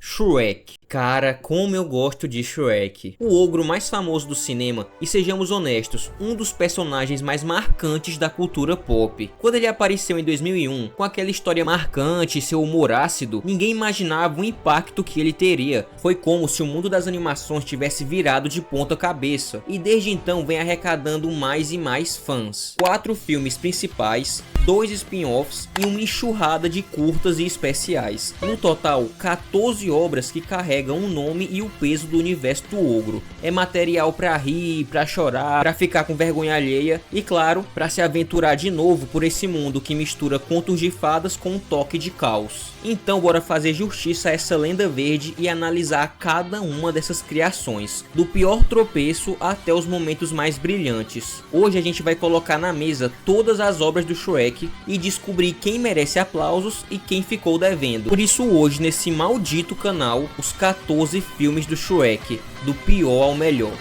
Shrek. Cara, como eu gosto de Shrek. O ogro mais famoso do cinema e, sejamos honestos, um dos personagens mais marcantes da cultura pop. Quando ele apareceu em 2001, com aquela história marcante e seu humor ácido, ninguém imaginava o impacto que ele teria. Foi como se o mundo das animações tivesse virado de ponta cabeça, e desde então vem arrecadando mais e mais fãs. 4 filmes principais, 2 spin-offs e uma enxurrada de curtas e especiais. No total, 14 obras que carregam o nome e o peso do universo do ogro. É material pra rir, pra chorar, pra ficar com vergonha alheia e, claro, pra se aventurar de novo por esse mundo que mistura contos de fadas com um toque de caos. Então bora fazer justiça a essa lenda verde e analisar cada uma dessas criações, do pior tropeço até os momentos mais brilhantes. Hoje a gente vai colocar na mesa todas as obras do Shrek e descobrir quem merece aplausos e quem ficou devendo. Por isso hoje, nesse maldito canal, os 14 filmes do Shrek, do pior ao melhor.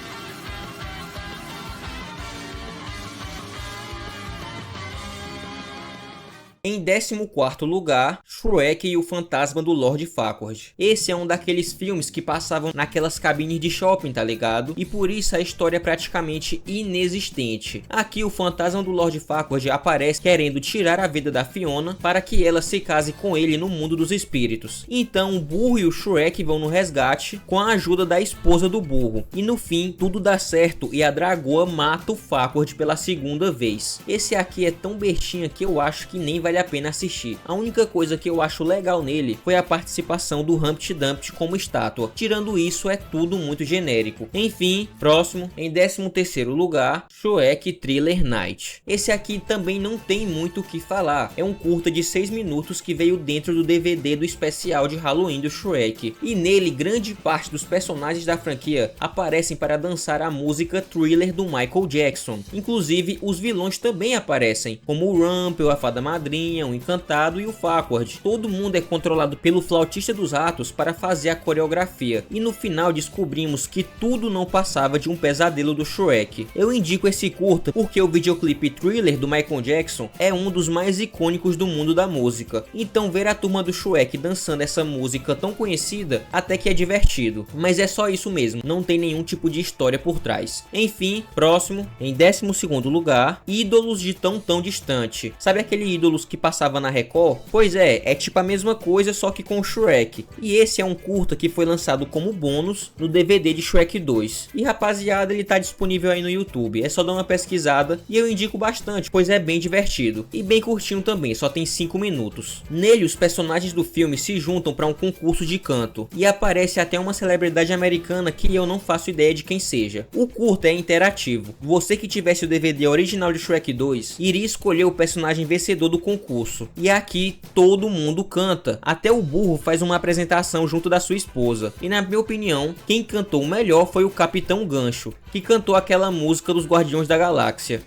Em 14º lugar, Shrek e o Fantasma do Lord Farquaad. Esse é um daqueles filmes que passavam naquelas cabines de shopping, tá ligado? E por isso a história é praticamente inexistente. Aqui o fantasma do Lord Farquaad aparece querendo tirar a vida da Fiona para que ela se case com ele no mundo dos espíritos. Então o burro e o Shrek vão no resgate com a ajuda da esposa do burro. E no fim tudo dá certo e a dragoa mata o Farquaad pela segunda vez. Esse aqui é tão bestinha que eu acho que nem vale a pena assistir. A única coisa que eu acho legal nele foi a participação do Humpty Dumpty como estátua. Tirando isso, é tudo muito genérico. Enfim, próximo, em 13º lugar, Shrek Thriller Night. Esse aqui também não tem muito o que falar. É um curta de 6 minutos que veio dentro do DVD do especial de Halloween do Shrek. E nele, grande parte dos personagens da franquia aparecem para dançar a música Thriller do Michael Jackson. Inclusive, os vilões também aparecem, como o Rumpel, a Fada Madrinha, o Encantado e o Farquaad. Todo mundo é controlado pelo flautista dos ratos para fazer a coreografia. E no final descobrimos que tudo não passava de um pesadelo do Shrek. Eu indico esse curta porque o videoclipe Thriller do Michael Jackson é um dos mais icônicos do mundo da música. Então ver a turma do Shrek dançando essa música tão conhecida até que é divertido. Mas é só isso mesmo, não tem nenhum tipo de história por trás. Enfim, próximo, em 12º lugar, Ídolos de Tão Distante. Sabe aquele Ídolos que passava na Record? Pois é tipo a mesma coisa, só que com o Shrek. E esse é um curta que foi lançado como bônus no DVD de Shrek 2. E rapaziada, ele tá disponível aí no YouTube, é só dar uma pesquisada e eu indico bastante, pois é bem divertido. E bem curtinho também, só tem 5 minutos. Nele, os personagens do filme se juntam para um concurso de canto. E aparece até uma celebridade americana que eu não faço ideia de quem seja. O curta é interativo. Você que tivesse o DVD original de Shrek 2, iria escolher o personagem vencedor do concurso. E aqui todo mundo canta, até o burro faz uma apresentação junto da sua esposa. E na minha opinião, quem cantou melhor foi o Capitão Gancho, que cantou aquela música dos Guardiões da Galáxia.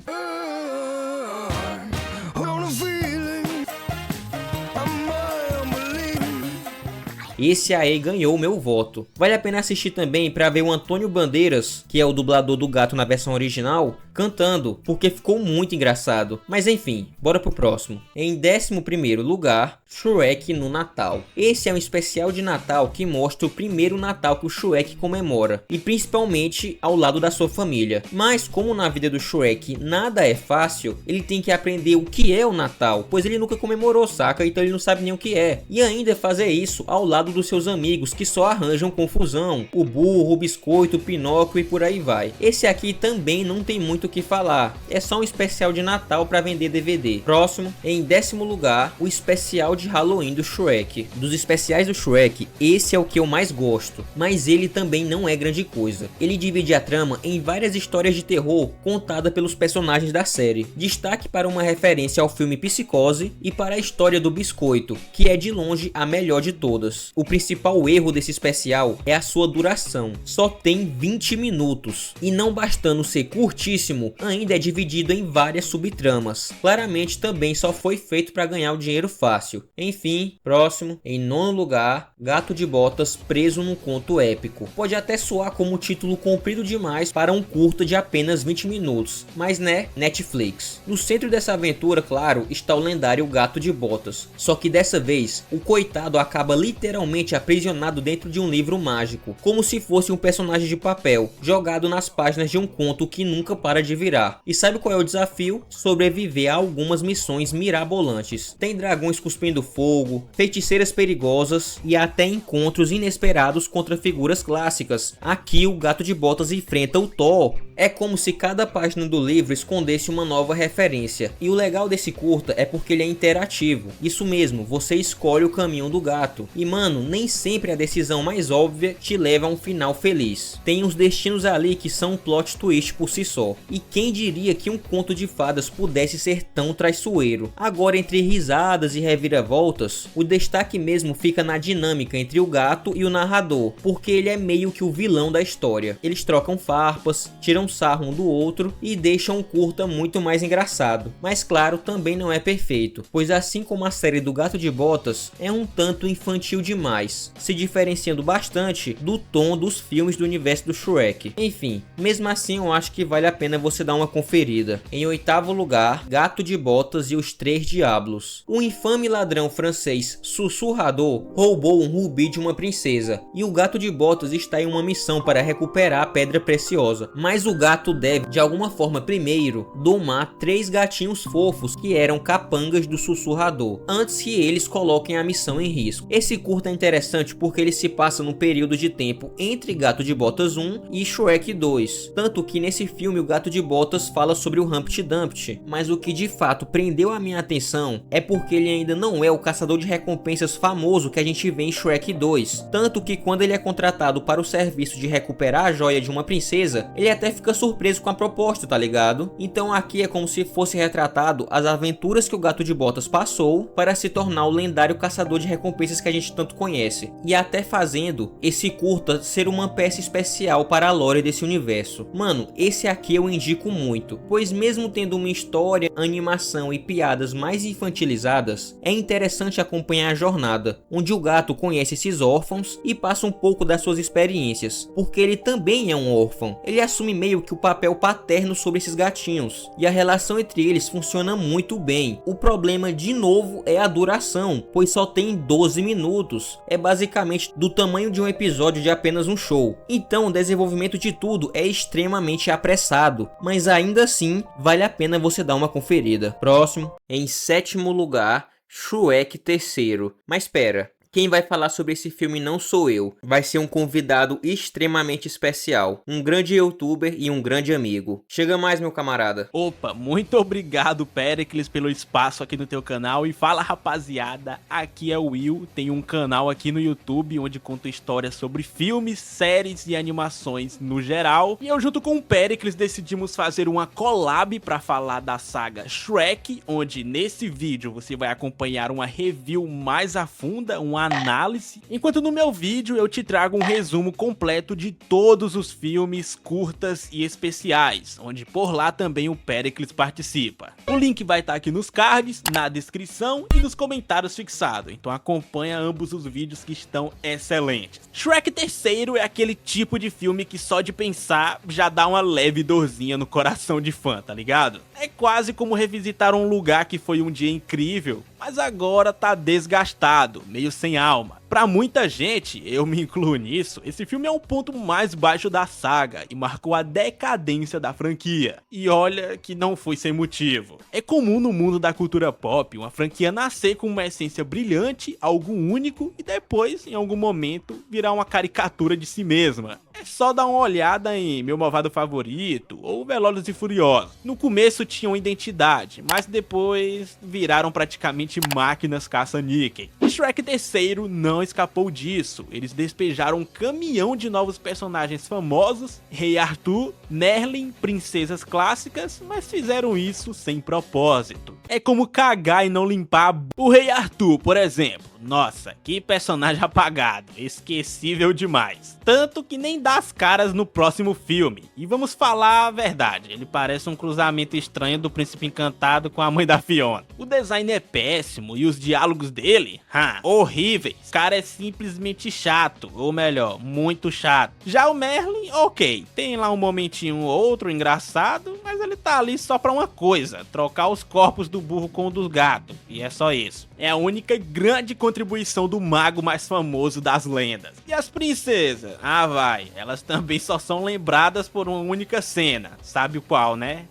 Esse aí ganhou o meu voto. Vale a pena assistir também para ver o Antônio Bandeiras, que é o dublador do gato na versão original, cantando, porque ficou muito engraçado. Mas enfim, bora pro próximo. Em 11º lugar, Shrek no Natal. Esse é um especial de Natal que mostra o primeiro Natal que o Shrek comemora, e principalmente ao lado da sua família. Mas como na vida do Shrek nada é fácil, ele tem que aprender o que é o Natal, pois ele nunca comemorou, saca? Então ele não sabe nem o que é. E ainda fazer isso ao lado dos seus amigos que só arranjam confusão, o burro, o biscoito, o Pinóquio e por aí vai. Esse aqui também não tem muito o que falar, é só um especial de Natal para vender DVD. Próximo, em 10º lugar, o especial de Halloween do Shrek. Dos especiais do Shrek, esse é o que eu mais gosto, mas ele também não é grande coisa. Ele divide a trama em várias histórias de terror contada pelos personagens da série. Destaque para uma referência ao filme Psicose e para a história do biscoito, que é de longe a melhor de todas. O principal erro desse especial é a sua duração, só tem 20 minutos, e não bastando ser curtíssimo, ainda é dividido em várias subtramas. Claramente também só foi feito para ganhar o dinheiro fácil. Enfim, próximo, em 9º lugar, Gato de Botas preso num conto épico. Pode até soar como um título comprido demais para um curta de apenas 20 minutos, mas né, Netflix. No centro dessa aventura, claro, está o lendário Gato de Botas, só que dessa vez, o coitado acaba literalmente realmente aprisionado dentro de um livro mágico, como se fosse um personagem de papel, jogado nas páginas de um conto que nunca para de virar. E sabe qual é o desafio? Sobreviver a algumas missões mirabolantes. Tem dragões cuspindo fogo, feiticeiras perigosas e até encontros inesperados contra figuras clássicas. Aqui o Gato de Botas enfrenta o Thor. É como se cada página do livro escondesse uma nova referência. E o legal desse curta é porque ele é interativo. Isso mesmo, você escolhe o caminho do gato. E mano, nem sempre a decisão mais óbvia te leva a um final feliz. Tem uns destinos ali que são um plot twist por si só. E quem diria que um conto de fadas pudesse ser tão traiçoeiro? Agora, entre risadas e reviravoltas, o destaque mesmo fica na dinâmica entre o gato e o narrador, porque ele é meio que o vilão da história. Eles trocam farpas, tiram sarro um do outro e deixam o curta muito mais engraçado. Mas claro, também não é perfeito, pois assim como a série do Gato de Botas, é um tanto infantil demais, se diferenciando bastante do tom dos filmes do universo do Shrek. Enfim, mesmo assim eu acho que vale a pena você dar uma conferida. Em oitavo lugar, Gato de Botas e os Três Diablos. O infame ladrão francês Sussurrador roubou um rubi de uma princesa, e o Gato de Botas está em uma missão para recuperar a pedra preciosa, mas o gato deve, de alguma forma primeiro, domar 3 gatinhos fofos que eram capangas do Sussurrador, antes que eles coloquem a missão em risco. Esse curta é interessante porque ele se passa no período de tempo entre Gato de Botas 1 e Shrek 2, tanto que nesse filme o Gato de Botas fala sobre o Humpty Dumpty, mas o que de fato prendeu a minha atenção é porque ele ainda não é o caçador de recompensas famoso que a gente vê em Shrek 2, tanto que quando ele é contratado para o serviço de recuperar a joia de uma princesa, ele até fica surpreso com a proposta, tá ligado? Então aqui é como se fosse retratado as aventuras que o Gato de Botas passou para se tornar o lendário caçador de recompensas que a gente tanto conhece, e até fazendo esse curta ser uma peça especial para a lore desse universo. Mano, esse aqui eu indico muito, pois mesmo tendo uma história, animação e piadas mais infantilizadas, é interessante acompanhar a jornada, onde o gato conhece esses órfãos e passa um pouco das suas experiências, porque ele também é um órfão. Ele assume meio que o papel paterno sobre esses gatinhos, e a relação entre eles funciona muito bem. O problema de novo é a duração, pois só tem 12 minutos, é basicamente do tamanho de um episódio de apenas um show. Então o desenvolvimento de tudo é extremamente apressado, mas ainda assim vale a pena você dar uma conferida. Próximo, em sétimo lugar, Shrek terceiro. Mas espera, quem vai falar sobre esse filme não sou eu, vai ser um convidado extremamente especial, um grande youtuber e um grande amigo. Chega mais, meu camarada. Opa, muito obrigado, Pericles, pelo espaço aqui no teu canal. E fala, rapaziada, aqui é o Will, tenho um canal aqui no YouTube onde conto histórias sobre filmes, séries e animações no geral. E eu junto com o Pericles decidimos fazer uma collab para falar da saga Shrek, onde nesse vídeo você vai acompanhar uma review mais a funda, uma análise, enquanto no meu vídeo eu te trago um resumo completo de todos os filmes, curtas e especiais, onde por lá também o Pericles participa. O link vai estar aqui nos cards, na descrição e nos comentários fixados, então acompanha ambos os vídeos que estão excelentes. Shrek terceiro é aquele tipo de filme que só de pensar já dá uma leve dorzinha no coração de fã, tá ligado? É quase como revisitar um lugar que foi um dia incrível, mas agora tá desgastado, meio sem alma. Pra muita gente, eu me incluo nisso, esse filme é um ponto mais baixo da saga e marcou a decadência da franquia. E olha que não foi sem motivo. É comum no mundo da cultura pop uma franquia nascer com uma essência brilhante, algo único, e depois, em algum momento, virar uma caricatura de si mesma. É só dar uma olhada em Meu Malvado Favorito ou Velozes e Furiosos. No começo tinham identidade, mas depois viraram praticamente máquinas caça-níquel. E Shrek terceiro não escapou disso. Eles despejaram um caminhão de novos personagens famosos, Rei Arthur, Merlin, princesas clássicas, mas fizeram isso sem propósito. É como cagar e não limpar o Rei Arthur, por exemplo. Nossa, que personagem apagado, esquecível demais. Tanto que nem dá as caras no próximo filme. E vamos falar a verdade, ele parece um cruzamento estranho do Príncipe Encantado com a mãe da Fiona. O design é péssimo e os diálogos dele, horríveis. O cara é simplesmente chato, ou melhor, muito chato. Já o Merlin, ok, tem lá um momentinho ou outro engraçado, mas ele tá tá ali só pra uma coisa: trocar os corpos do burro com o dos gatos. E é só isso. É a única grande contribuição do mago mais famoso das lendas. E as princesas? Ah, vai, elas também só são lembradas por uma única cena. Sabe qual, né?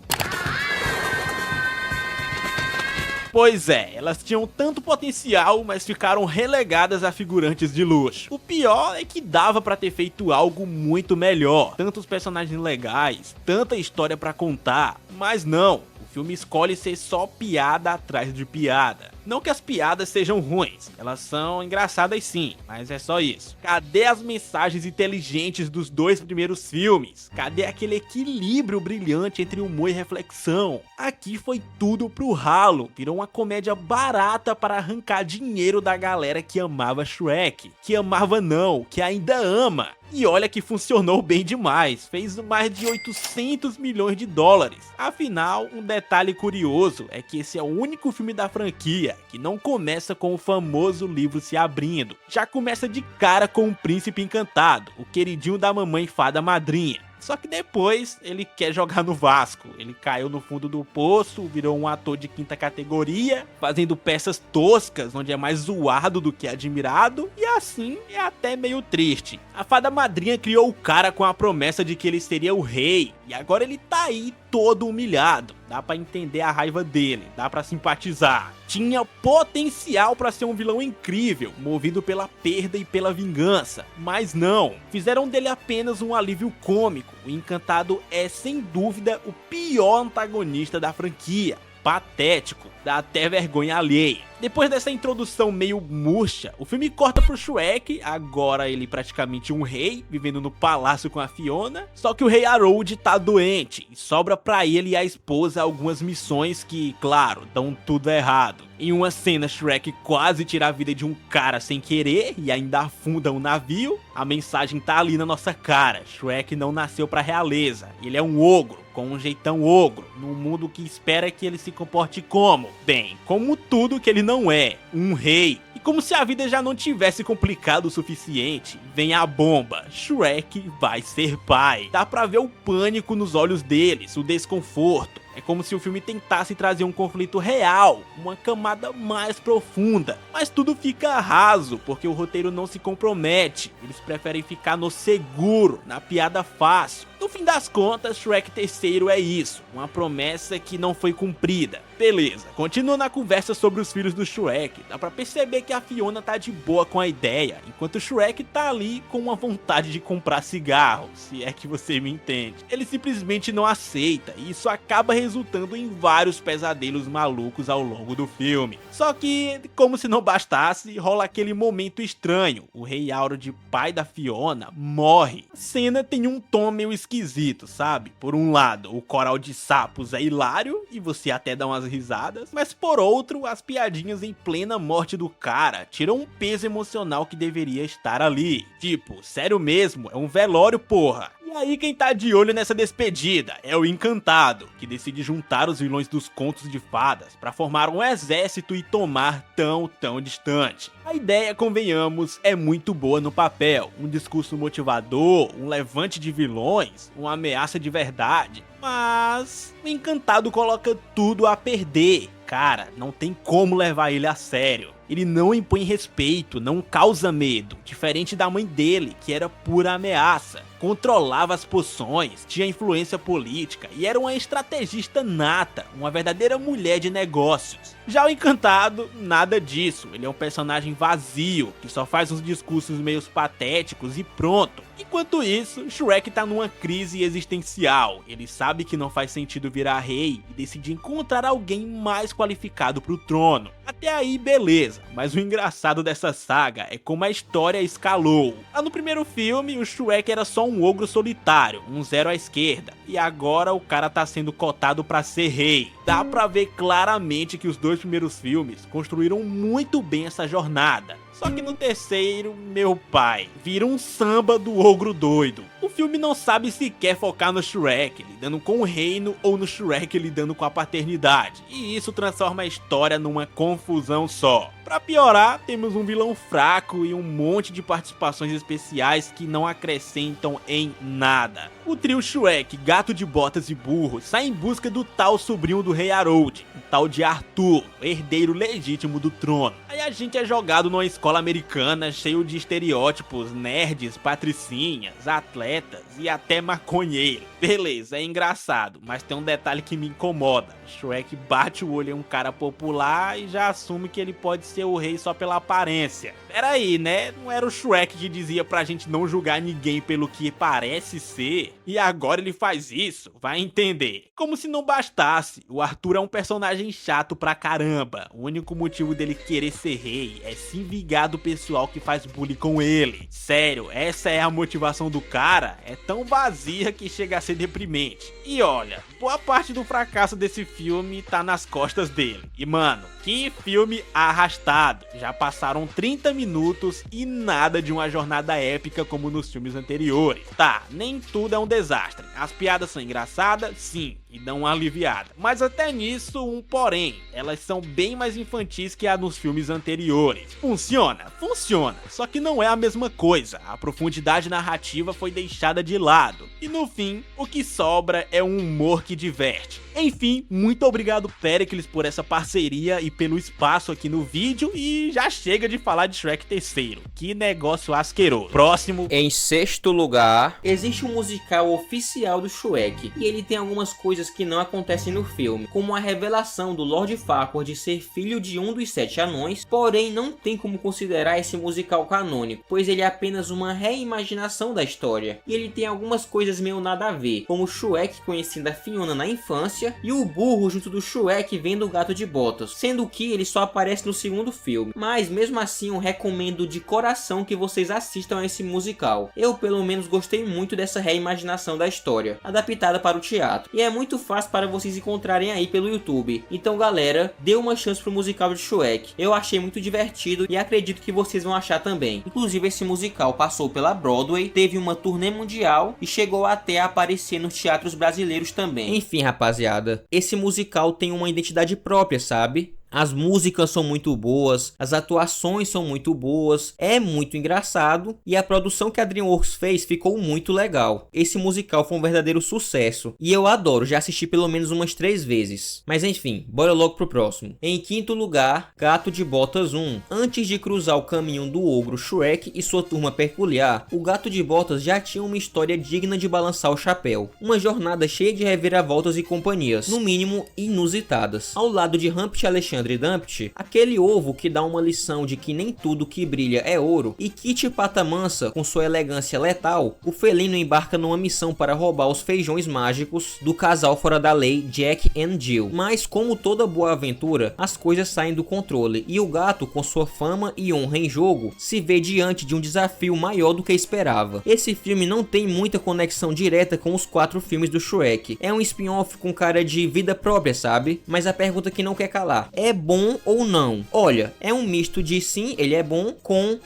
Pois é, elas tinham tanto potencial, mas ficaram relegadas a figurantes de luxo. O pior é que dava pra ter feito algo muito melhor. Tantos personagens legais, tanta história pra contar, mas não. O filme escolhe ser só piada atrás de piada. Não que as piadas sejam ruins, elas são engraçadas sim, mas é só isso. Cadê as mensagens inteligentes dos dois primeiros filmes? Cadê aquele equilíbrio brilhante entre humor e reflexão? Aqui foi tudo pro ralo, virou uma comédia barata para arrancar dinheiro da galera que amava Shrek. Que amava não, que ainda ama. E olha que funcionou bem demais, fez mais de 800 milhões de dólares. Afinal, um detalhe curioso é que esse é o único filme da franquia que não começa com o famoso livro se abrindo. Já começa de cara com o Príncipe Encantado, o queridinho da mamãe fada madrinha. Só que depois ele quer jogar no Vasco. Ele caiu no fundo do poço, virou um ator de quinta categoria, fazendo peças toscas, onde é mais zoado do que admirado, e assim é até meio triste. A fada madrinha criou o cara com a promessa de que ele seria o rei, e agora ele tá aí todo humilhado. Dá pra entender a raiva dele, dá pra simpatizar. Tinha potencial pra ser um vilão incrível, movido pela perda e pela vingança, mas não, fizeram dele apenas um alívio cômico. O Encantado é sem dúvida o pior antagonista da franquia. Patético, dá até vergonha alheia. Depois dessa introdução meio murcha, o filme corta pro Shrek, agora ele praticamente um rei, vivendo no palácio com a Fiona, só que o rei Harold tá doente, e sobra pra ele e a esposa algumas missões que, claro, dão tudo errado. Em uma cena, Shrek quase tira a vida de um cara sem querer e ainda afunda um navio. A mensagem tá ali na nossa cara: Shrek não nasceu pra realeza, ele é um ogro, com um jeitão ogro, num mundo que espera que ele se comporte como? Bem, como tudo que ele não é, um rei. E como se a vida já não tivesse complicado o suficiente, vem a bomba: Shrek vai ser pai. Dá pra ver o pânico nos olhos deles, o desconforto. É como se o filme tentasse trazer um conflito real, uma camada mais profunda. Mas tudo fica raso, porque o roteiro não se compromete. Eles preferem ficar no seguro, na piada fácil. No fim das contas, Shrek 3º é isso, uma promessa que não foi cumprida. Beleza, continuando a conversa sobre os filhos do Shrek, dá pra perceber que a Fiona tá de boa com a ideia, enquanto o Shrek tá ali com uma vontade de comprar cigarro, se é que você me entende. Ele simplesmente não aceita, e isso acaba resultando em vários pesadelos malucos ao longo do filme. Só que, como se não bastasse, rola aquele momento estranho: o Rei Harold, pai da Fiona, morre. A cena tem um tom meio esquisito, sabe? Por um lado, o coral de sapos é hilário e você até dá umas risadas, mas por outro, as piadinhas em plena morte do cara tiram um peso emocional que deveria estar ali. Tipo, sério mesmo, é um velório, porra. E aí quem tá de olho nessa despedida é o Encantado, que decide juntar os vilões dos contos de fadas pra formar um exército e tomar tão distante. A ideia, convenhamos, é muito boa no papel, um discurso motivador, um levante de vilões, uma ameaça de verdade, mas o Encantado coloca tudo a perder. Cara, não tem como levar ele a sério. Ele não impõe respeito, não causa medo, diferente da mãe dele, que era pura ameaça. Controlava as poções, tinha influência política e era uma estrategista nata, uma verdadeira mulher de negócios. Já o Encantado, nada disso, ele é um personagem vazio, que só faz uns discursos meio patéticos e pronto. Enquanto isso, Shrek tá numa crise existencial, ele sabe que não faz sentido virar rei e decide encontrar alguém mais qualificado pro trono. Até aí beleza, mas o engraçado dessa saga é como a história escalou. Lá no primeiro filme, o Shrek era só um ogro solitário, um zero à esquerda, e agora o cara tá sendo cotado pra ser rei. Dá pra ver claramente que os dois primeiros filmes construíram muito bem essa jornada. Só que no terceiro, meu pai, vira um samba do ogro doido. O filme não sabe se quer focar no Shrek lidando com o reino ou no Shrek lidando com a paternidade. E isso transforma a história numa confusão só. Pra piorar, temos um vilão fraco e um monte de participações especiais que não acrescentam em nada. O trio Shrek, Gato de Botas e Burro sai em busca do tal sobrinho do rei Harold, o tal de Arthur, herdeiro legítimo do trono. Aí a gente é jogado numa escola americana cheio de estereótipos, nerds, patricinhas, atletas e até maconheiro. Beleza, é engraçado, mas tem um detalhe que me incomoda. Shrek bate o olho em um cara popular e já assume que ele pode ser o rei só pela aparência. Pera aí, né? Não era o Shrek que dizia pra gente não julgar ninguém pelo que parece ser? E agora ele faz isso? Vai entender. Como se não bastasse, o Arthur é um personagem chato pra caramba. O único motivo dele querer ser rei é se vingar do pessoal que faz bullying com ele. Sério, essa é a motivação do cara? É tão vazia que chega a ser deprimente. E olha, boa parte do fracasso desse filme tá nas costas dele. E mano, que filme arrastado. Já passaram 30 minutos e nada de uma jornada épica como nos filmes anteriores. Tá, nem tudo é um desastre. As piadas são engraçadas, sim, e dão uma aliviada. Mas até nisso, um porém. Elas são bem mais infantis que a nos filmes anteriores. Funciona, funciona. Só que não é a mesma coisa. A profundidade narrativa foi deixada de lado. E no fim, o que sobra é um humor que diverte. Enfim, muito obrigado Pericles por essa parceria e pelo espaço aqui no vídeo, e já chega de falar de Shrek terceiro. Que negócio asqueroso. Próximo. Em sexto lugar, existe um musical oficial do Shrek, e ele tem algumas coisas que não acontecem no filme, como a revelação do Lord Farquaad ser filho de um dos 7 anões, porém não tem como considerar esse musical canônico, pois ele é apenas uma reimaginação da história, e ele tem algumas coisas meio nada a ver, como o Shrek conhecendo a Fiona na infância, e o burro junto do Shrek vendo o Gato de Botas, sendo que ele só aparece no segundo filme. Mas mesmo assim eu recomendo de coração que vocês assistam a esse musical. Eu pelo menos gostei muito dessa reimaginação da história, adaptada para o teatro, e é muito fácil para vocês encontrarem aí pelo YouTube. Então galera, dê uma chance pro musical de Shrek. Eu achei muito divertido e acredito que vocês vão achar também. Inclusive esse musical passou pela Broadway, teve uma turnê mundial e chegou até a aparecer nos teatros brasileiros também. Enfim rapaziada, esse musical tem uma identidade própria, sabe? As músicas são muito boas, as atuações são muito boas, é muito engraçado e a produção que a DreamWorks fez ficou muito legal. Esse musical foi um verdadeiro sucesso e eu adoro, já assisti pelo menos umas 3 vezes. Mas enfim, bora logo pro próximo. Em quinto lugar, Gato de Botas 1. Antes de cruzar o caminho do ogro Shrek e sua turma peculiar, o Gato de Botas já tinha uma história digna de balançar o chapéu. Uma jornada cheia de reviravoltas e companhias, no mínimo inusitadas. Ao lado de Humpty Alexandre Dumpty, aquele ovo que dá uma lição de que nem tudo que brilha é ouro, e Kitty Pata Mansa com sua elegância letal, o felino embarca numa missão para roubar os feijões mágicos do casal fora da lei Jack and Jill. Mas como toda boa aventura, as coisas saem do controle e o gato, com sua fama e honra em jogo, se vê diante de um desafio maior do que esperava. Esse filme não tem muita conexão direta com os 4 filmes do Shrek, é um spin-off com cara de vida própria, sabe? Mas a pergunta que não quer calar, é bom ou não? Olha, é um misto de sim, ele é bom, com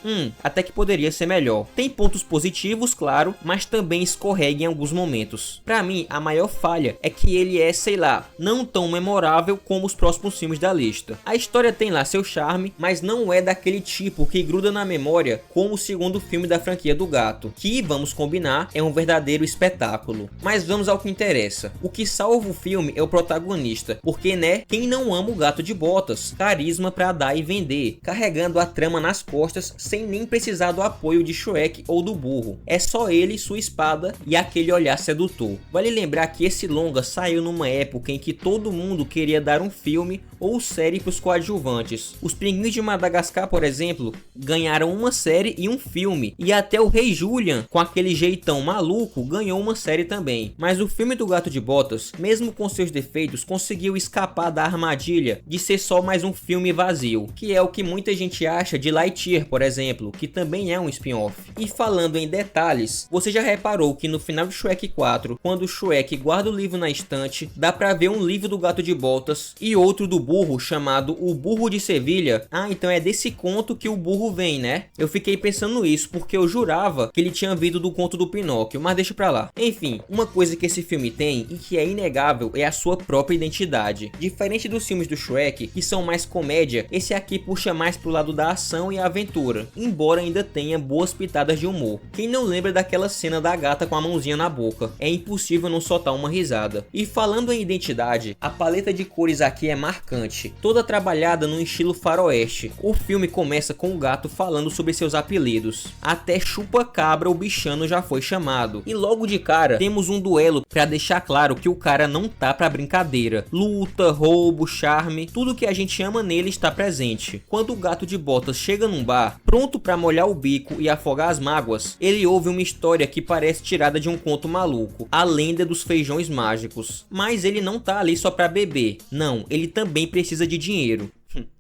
até que poderia ser melhor. Tem pontos positivos, claro, mas também escorrega em alguns momentos. Pra mim, a maior falha é que ele é, sei lá, não tão memorável como os próximos filmes da lista. A história tem lá seu charme, mas não é daquele tipo que gruda na memória como o segundo filme da franquia do gato, que, vamos combinar, é um verdadeiro espetáculo. Mas vamos ao que interessa. O que salva o filme é o protagonista, porque né, quem não ama o Gato de Botas? Carisma pra dar e vender, carregando a trama nas costas sem nem precisar do apoio de Shrek ou do burro. É só ele, sua espada e aquele olhar sedutor. Vale lembrar que esse longa saiu numa época em que todo mundo queria dar um filme ou série pros coadjuvantes. Os Pinguins de Madagascar, por exemplo, ganharam uma série e um filme, e até o Rei Julian, com aquele jeitão maluco, ganhou uma série também. Mas o filme do Gato de Botas, mesmo com seus defeitos, conseguiu escapar da armadilha de ser só mais um filme vazio, que é o que muita gente acha de Lightyear, por exemplo, que também é um spin-off. E falando em detalhes, você já reparou que no final de Shrek 4, quando o Shrek guarda o livro na estante, dá pra ver um livro do Gato de Botas e outro do burro chamado O Burro de Sevilha. Ah, então é desse conto que o burro vem, né? Eu fiquei pensando isso porque eu jurava que ele tinha vindo do conto do Pinóquio, mas deixa pra lá. Enfim, uma coisa que esse filme tem e que é inegável é a sua própria identidade. Diferente dos filmes do Shrek, que são mais comédia, esse aqui puxa mais pro lado da ação e aventura, embora ainda tenha boas pitadas de humor. Quem não lembra daquela cena da gata com a mãozinha na boca? É impossível não soltar uma risada. E falando em identidade, a paleta de cores aqui é marcante, toda trabalhada no estilo faroeste. O filme começa com o gato falando sobre seus apelidos. Até chupa-cabra o bichano já foi chamado. E logo de cara temos um duelo pra deixar claro que o cara não tá pra brincadeira. Luta, roubo, charme, tudo que a gente ama nele está presente. Quando o Gato de Botas chega num bar, pronto pra molhar o bico e afogar as mágoas, ele ouve uma história que parece tirada de um conto maluco, a lenda dos feijões mágicos. Mas ele não tá ali só pra beber, não, ele também precisa de dinheiro.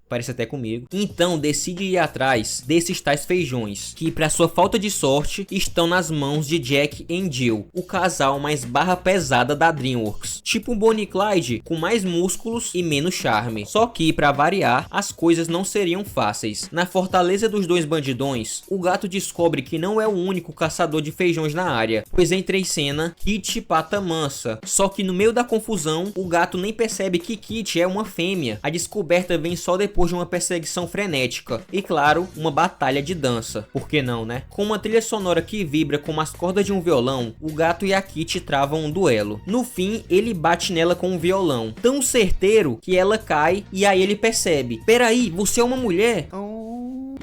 Parece até comigo. Então decide ir atrás desses tais feijões, que para sua falta de sorte estão nas mãos de Jack e Jill, o casal mais barra pesada da DreamWorks. Tipo um Bonnie e Clyde com mais músculos e menos charme. Só que para variar, as coisas não seriam fáceis. Na fortaleza dos dois bandidões, o gato descobre que não é o único caçador de feijões na área, pois entra em cena Kit Pata Mansa. Só que no meio da confusão, o gato nem percebe que Kit é uma fêmea. A descoberta vem só depois de uma perseguição frenética e, claro, uma batalha de dança. Por que não, né? Com uma trilha sonora que vibra como as cordas de um violão, o gato e a Kit travam um duelo. No fim, ele bate nela com um violão, tão certeiro que ela cai e aí ele percebe: peraí, você é uma mulher?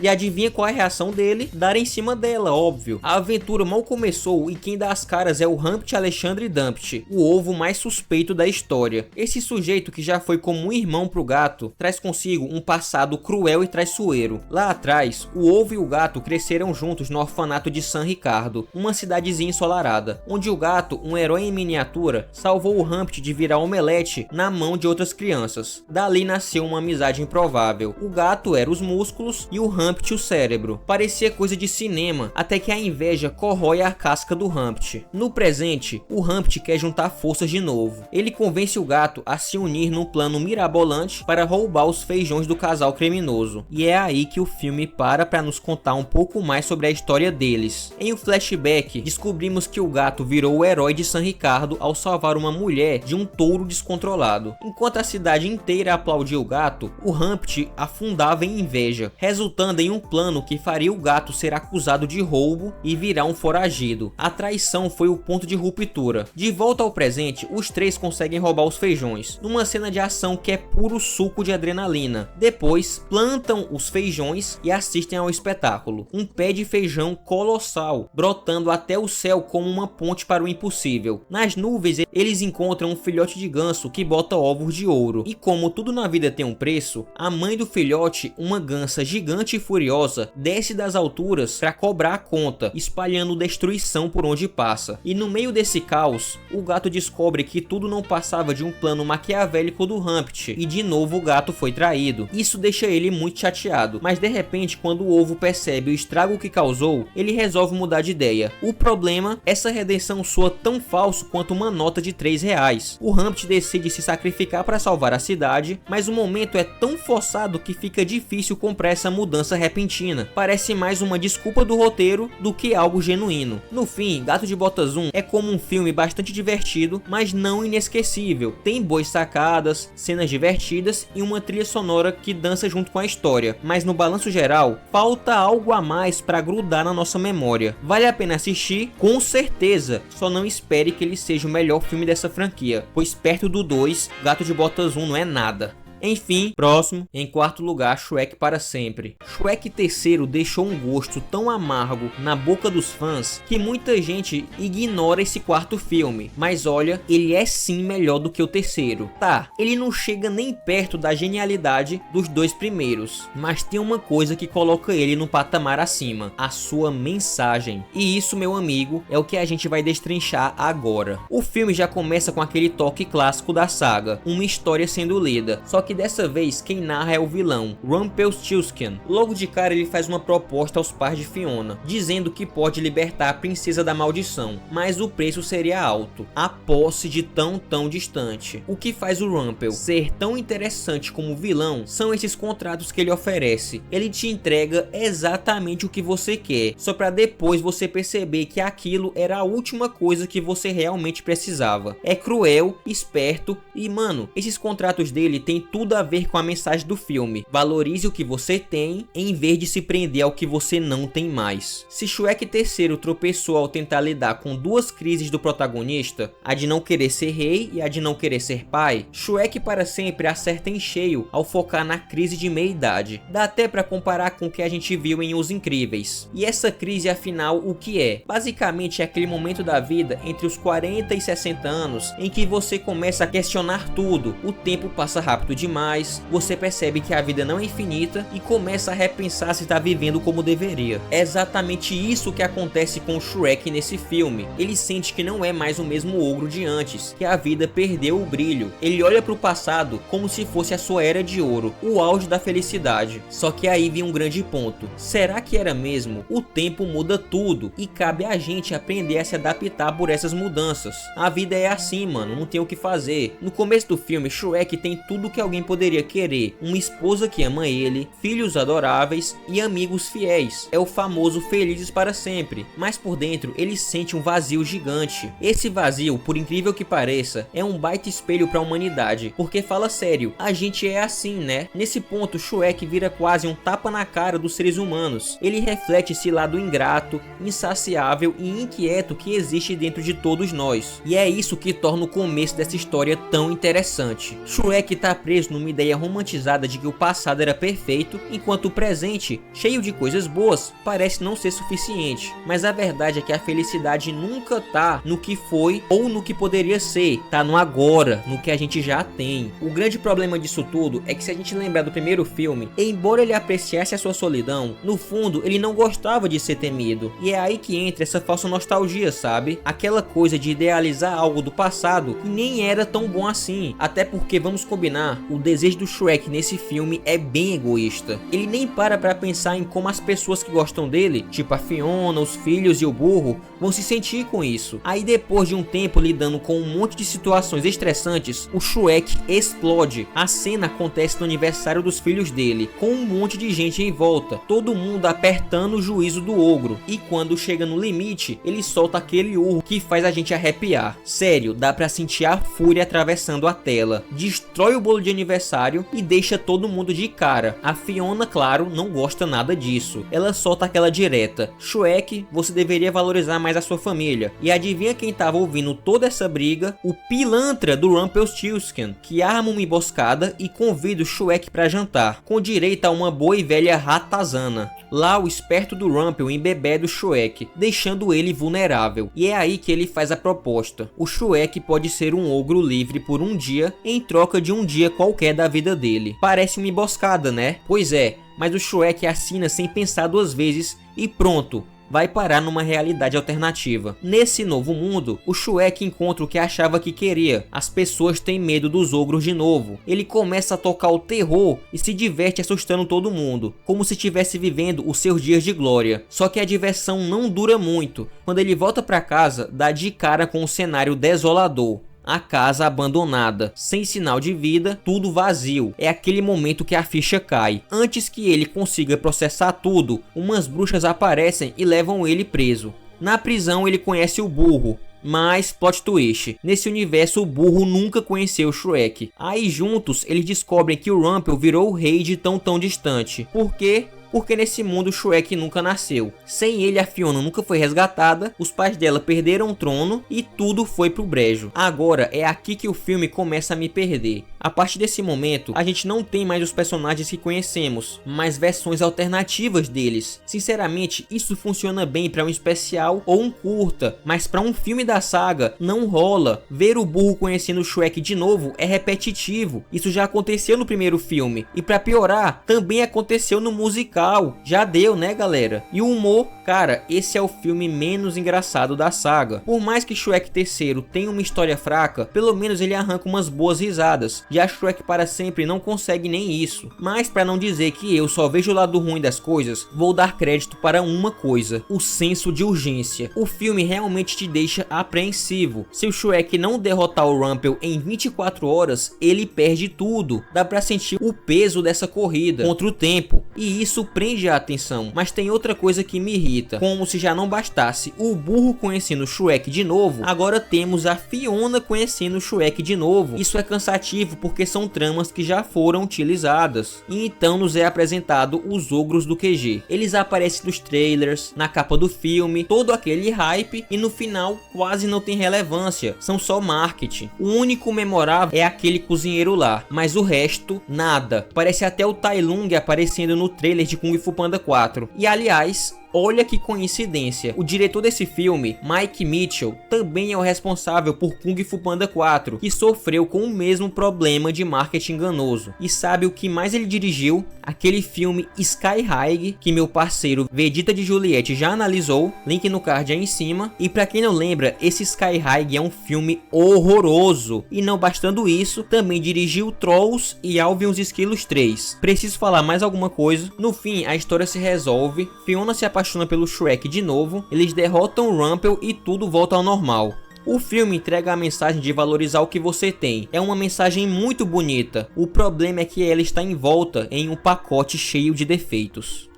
E adivinha qual é a reação dele? Dar em cima dela, óbvio. A aventura mal começou e quem dá as caras é o Humpty Alexandre Dumpty, o ovo mais suspeito da história. Esse sujeito que já foi como um irmão pro gato, traz consigo um passado cruel e traiçoeiro. Lá atrás, o ovo e o gato cresceram juntos no orfanato de San Ricardo, uma cidadezinha ensolarada, onde o gato, um herói em miniatura, salvou o Humpty de virar omelete na mão de outras crianças. Dali nasceu uma amizade improvável. O gato era os músculos e o Humpty o cérebro. Parecia coisa de cinema, até que a inveja corrói a casca do Humpty. No presente, o Humpty quer juntar forças de novo. Ele convence o gato a se unir num plano mirabolante para roubar os feijões do casal criminoso. E é aí que o filme para nos contar um pouco mais sobre a história deles. Em um flashback, descobrimos que o gato virou o herói de San Ricardo ao salvar uma mulher de um touro descontrolado. Enquanto a cidade inteira aplaudia o gato, o Humpty afundava em inveja, resultando em um plano que faria o gato ser acusado de roubo e virar um foragido. A traição foi o ponto de ruptura. De volta ao presente, os três conseguem roubar os feijões, numa cena de ação que é puro suco de adrenalina. Depois, plantam os feijões e assistem ao espetáculo. Um pé de feijão colossal, brotando até o céu como uma ponte para o impossível. Nas nuvens, eles encontram um filhote de ganso que bota ovos de ouro. E como tudo na vida tem um preço, a mãe do filhote, uma gansa gigante e furiosa, desce das alturas para cobrar a conta, espalhando destruição por onde passa. E no meio desse caos, o gato descobre que tudo não passava de um plano maquiavélico do Humpty, e de novo o gato foi traído. Isso deixa ele muito chateado, mas de repente, quando o ovo percebe o estrago que causou, ele resolve mudar de ideia. O problema, essa redenção soa tão falso quanto uma nota de R$3. O Humpty decide se sacrificar para salvar a cidade, mas o momento é tão forçado que fica difícil comprar essa mudança repentina. Parece mais uma desculpa do roteiro do que algo genuíno. No fim, Gato de Botas 1 é como um filme bastante divertido, mas não inesquecível. Tem boas sacadas, cenas divertidas e uma trilha sonora que dança junto com a história, mas no balanço geral, falta algo a mais para grudar na nossa memória. Vale a pena assistir? Com certeza, só não espere que ele seja o melhor filme dessa franquia, pois perto do 2, Gato de Botas 1 não é nada. Enfim, próximo, em quarto lugar, Shrek para sempre. Shrek terceiro deixou um gosto tão amargo na boca dos fãs que muita gente ignora esse quarto filme. Mas olha, ele é sim melhor do que o terceiro. Tá, ele não chega nem perto da genialidade dos dois primeiros, mas tem uma coisa que coloca ele no patamar acima: a sua mensagem. E isso, meu amigo, é o que a gente vai destrinchar agora. O filme já começa com aquele toque clássico da saga, uma história sendo lida, só que que dessa vez quem narra é o vilão, Rumpelstiltskin. Logo de cara ele faz uma proposta aos pais de Fiona, dizendo que pode libertar a princesa da maldição, mas o preço seria alto, a posse de tão distante. O que faz o Rumpel ser tão interessante como vilão são esses contratos que ele oferece. Ele te entrega exatamente o que você quer, só para depois você perceber que aquilo era a última coisa que você realmente precisava. É cruel, esperto e, mano, esses contratos dele tem tudo a ver com a mensagem do filme. Valorize o que você tem em vez de se prender ao que você não tem mais. Se Shrek III tropeçou ao tentar lidar com duas crises do protagonista, a de não querer ser rei e a de não querer ser pai, Shrek para sempre acerta em cheio ao focar na crise de meia-idade. Dá até para comparar com o que a gente viu em Os Incríveis. E essa crise, afinal, o que é? Basicamente é aquele momento da vida entre os 40 e 60 anos em que você começa a questionar tudo. O tempo passa rápido demais, você percebe que a vida não é infinita e começa a repensar se está vivendo como deveria. É exatamente isso que acontece com o Shrek nesse filme. Ele sente que não é mais o mesmo ogro de antes, que a vida perdeu o brilho. Ele olha para o passado como se fosse a sua era de ouro, o auge da felicidade. Só que aí vem um grande ponto. Será que era mesmo? O tempo muda tudo e cabe a gente aprender a se adaptar por essas mudanças. A vida é assim, mano, não tem o que fazer. No começo do filme, Shrek tem tudo que alguém poderia querer: uma esposa que ama ele, filhos adoráveis e amigos fiéis. É o famoso felizes para sempre. Mas por dentro ele sente um vazio gigante. Esse vazio, por incrível que pareça, é um baita espelho para a humanidade, porque fala sério, a gente é assim, né? Nesse ponto, Shrek vira quase um tapa na cara dos seres humanos. Ele reflete esse lado ingrato, insaciável e inquieto que existe dentro de todos nós. E é isso que torna o começo dessa história tão interessante. Shrek tá preso numa ideia romantizada de que o passado era perfeito, enquanto o presente, cheio de coisas boas, parece não ser suficiente. Mas a verdade é que a felicidade nunca tá no que foi ou no que poderia ser, tá no agora, no que a gente já tem. O grande problema disso tudo é que, se a gente lembrar do primeiro filme, embora ele apreciasse a sua solidão, no fundo ele não gostava de ser temido. E é aí que entra essa falsa nostalgia, sabe? Aquela coisa de idealizar algo do passado que nem era tão bom assim. Até porque, vamos combinar, o desejo do Shrek nesse filme é bem egoísta. Ele nem para pra pensar em como as pessoas que gostam dele, tipo a Fiona, os filhos e o burro, vão se sentir com isso. Aí, depois de um tempo lidando com um monte de situações estressantes, o Shrek explode. A cena acontece no aniversário dos filhos dele, com um monte de gente em volta, todo mundo apertando o juízo do ogro. E quando chega no limite, ele solta aquele urro que faz a gente arrepiar. Sério, dá pra sentir a fúria atravessando a tela. Destrói o bolo de aniversário e deixa todo mundo de cara. A Fiona, claro, não gosta nada disso. Ela solta aquela direta: Shrek, você deveria valorizar mais a sua família. E adivinha quem tava ouvindo toda essa briga? O pilantra do Rumpelstiltskin, que arma uma emboscada e convida o Shrek pra jantar, com direito a uma boa e velha ratazana. Lá, o esperto do Rumpel embebeda o Shrek, deixando ele vulnerável. E é aí que ele faz a proposta. O Shrek pode ser um ogro livre por um dia, em troca de um dia qualquer da vida dele. Parece uma emboscada, né? Pois é, mas o Shrek assina sem pensar duas vezes e pronto, vai parar numa realidade alternativa. Nesse novo mundo, o Shrek encontra o que achava que queria. As pessoas têm medo dos ogros de novo. Ele começa a tocar o terror e se diverte assustando todo mundo, como se estivesse vivendo os seus dias de glória. Só que a diversão não dura muito. Quando ele volta para casa, dá de cara com um cenário desolador. A casa abandonada, sem sinal de vida, tudo vazio. É aquele momento que a ficha cai. Antes que ele consiga processar tudo, umas bruxas aparecem e levam ele preso. Na prisão ele conhece o burro. Mas, plot twist, nesse universo o burro nunca conheceu o Shrek. Aí juntos eles descobrem que o Rumpel virou o rei de tão distante. Por quê? Porque nesse mundo o Shrek nunca nasceu. Sem ele, a Fiona nunca foi resgatada, os pais dela perderam o trono e tudo foi pro brejo. Agora é aqui que o filme começa a me perder. A partir desse momento, a gente não tem mais os personagens que conhecemos, mas versões alternativas deles. Sinceramente, isso funciona bem para um especial ou um curta, mas para um filme da saga, não rola. Ver o burro conhecendo o Shrek de novo é repetitivo. Isso já aconteceu no primeiro filme. E para piorar, também aconteceu no musical. tal. Já deu, né, galera? E o humor, cara, esse é o filme menos engraçado da saga. Por mais que Shrek 3 tenha uma história fraca, pelo menos ele arranca umas boas risadas. Já Shrek para Sempre não consegue nem isso. Mas para não dizer que eu só vejo o lado ruim das coisas, vou dar crédito para uma coisa: o senso de urgência. O filme realmente te deixa apreensivo. Se o Shrek não derrotar o Rumpel em 24 horas, ele perde tudo. Dá pra sentir o peso dessa corrida contra o tempo, e isso prende a atenção. Mas tem outra coisa que me irrita. Como se já não bastasse o burro conhecendo o Shrek de novo, agora temos a Fiona conhecendo o Shrek de novo. Isso é cansativo porque são tramas que já foram utilizadas. E então nos é apresentado os ogros do QG. Eles aparecem nos trailers, na capa do filme, todo aquele hype, e no final quase não tem relevância, são só marketing. O único memorável é aquele cozinheiro lá, mas o resto, nada. Parece até o Tai Lung aparecendo no trailer de Kung Fu Panda 4. E aliás, olha que coincidência, o diretor desse filme, Mike Mitchell, também é o responsável por Kung Fu Panda 4, que sofreu com o mesmo problema de marketing enganoso. E sabe o que mais ele dirigiu? Aquele filme Sky High, que meu parceiro Vegeta de Juliette já analisou, link no card aí em cima. E pra quem não lembra, esse Sky High é um filme horroroso. E não bastando isso, também dirigiu Trolls e Alvin e os Esquilos 3. Preciso falar mais alguma coisa? No fim, a história se resolve, Fiona se apaixona pelo Shrek de novo, eles derrotam o Rumpel e tudo volta ao normal. O filme entrega a mensagem de valorizar o que você tem. É uma mensagem muito bonita. O problema é que ela está envolta em um pacote cheio de defeitos.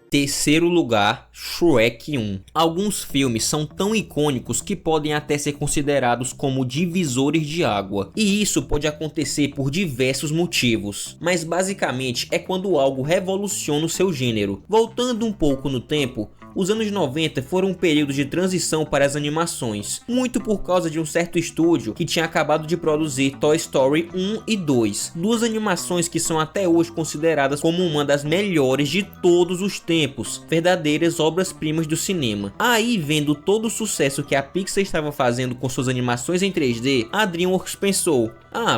Terceiro lugar, Shrek 1. Alguns filmes são tão icônicos que podem até ser considerados como divisores de água. E isso pode acontecer por diversos motivos. Mas basicamente é quando algo revoluciona o seu gênero. Voltando um pouco no tempo, os anos 90 foram um período de transição para as animações, muito por causa de um certo estúdio que tinha acabado de produzir Toy Story 1 e 2, duas animações que são até hoje consideradas como uma das melhores de todos os tempos, verdadeiras obras-primas do cinema. Aí, vendo todo o sucesso que a Pixar estava fazendo com suas animações em 3D, a DreamWorks pensou: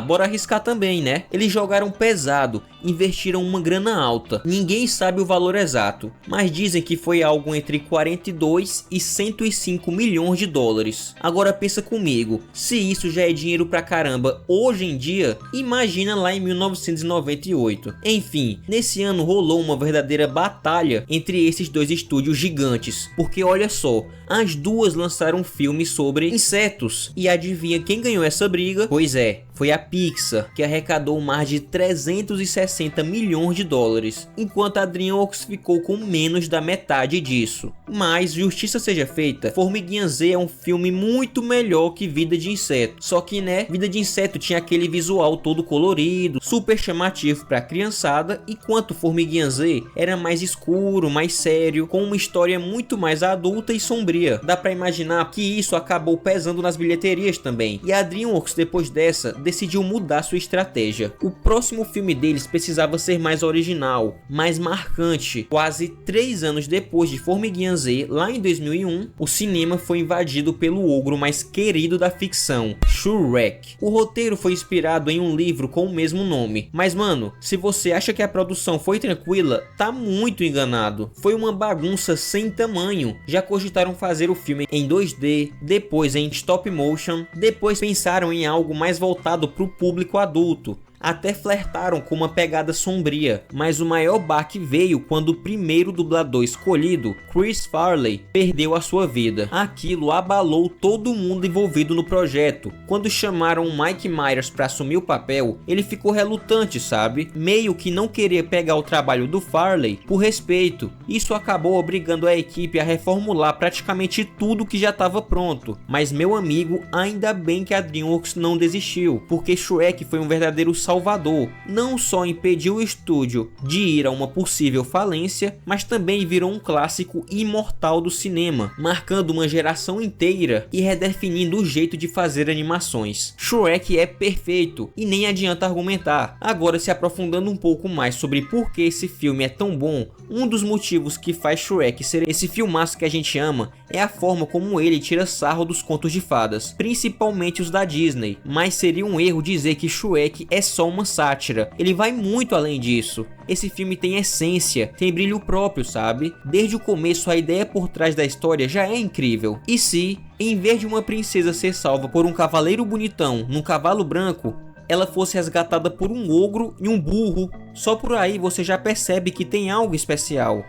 bora arriscar também, né? Eles jogaram pesado, investiram uma grana alta, ninguém sabe o valor exato, mas dizem que foi algo entre 42 e 105 milhões de dólares. Agora pensa comigo, se isso já é dinheiro pra caramba hoje em dia, imagina lá em 1998. Enfim, nesse ano rolou uma verdadeira batalha entre esses dois estúdios gigantes, porque olha só, as duas lançaram um filme sobre insetos, e adivinha quem ganhou essa briga? Pois é, foi a Pixar, que arrecadou mais de 360 milhões de dólares, enquanto a DreamWorks ficou com menos da metade disso. Mas, justiça seja feita, Formiguinha Z é um filme muito melhor que Vida de Inseto. Só que, né, Vida de Inseto tinha aquele visual todo colorido, super chamativo pra criançada, enquanto Formiguinha Z era mais escuro, mais sério, com uma história muito mais adulta e sombria. Dá pra imaginar que isso acabou pesando nas bilheterias também. E a DreamWorks, depois dessa, decidiu mudar sua estratégia. O próximo filme deles precisava ser mais original, mais marcante. Quase 3 anos depois de Formiguinha Z, lá em 2001, o cinema foi invadido pelo ogro mais querido da ficção, Shrek. O roteiro foi inspirado em um livro com o mesmo nome. Mas mano, se você acha que a produção foi tranquila, tá muito enganado. Foi uma bagunça sem tamanho. Já cogitaram fazer o filme em 2D, depois em stop motion, depois pensaram em algo mais voltado para o público adulto. Até flertaram com uma pegada sombria, mas o maior baque veio quando o primeiro dublador escolhido, Chris Farley, perdeu a sua vida. Aquilo abalou todo mundo envolvido no projeto. Quando chamaram o Mike Myers para assumir o papel, ele ficou relutante, sabe? Meio que não queria pegar o trabalho do Farley por respeito. Isso acabou obrigando a equipe a reformular praticamente tudo que já estava pronto. Mas meu amigo, ainda bem que a DreamWorks não desistiu, porque Shrek foi um verdadeiro salvador. Não só impediu o estúdio de ir a uma possível falência, mas também virou um clássico imortal do cinema, marcando uma geração inteira e redefinindo o jeito de fazer animações. Shrek é perfeito e nem adianta argumentar. Agora, se aprofundando um pouco mais sobre por que esse filme é tão bom, um dos motivos que faz Shrek ser esse filmaço que a gente ama é a forma como ele tira sarro dos contos de fadas, principalmente os da Disney. Mas seria um erro dizer que Shrek é só só uma sátira, ele vai muito além disso. Esse filme tem essência, tem brilho próprio, sabe? Desde o começo a ideia por trás da história já é incrível. E se, em vez de uma princesa ser salva por um cavaleiro bonitão num cavalo branco, ela fosse resgatada por um ogro e um burro? Só por aí você já percebe que tem algo especial.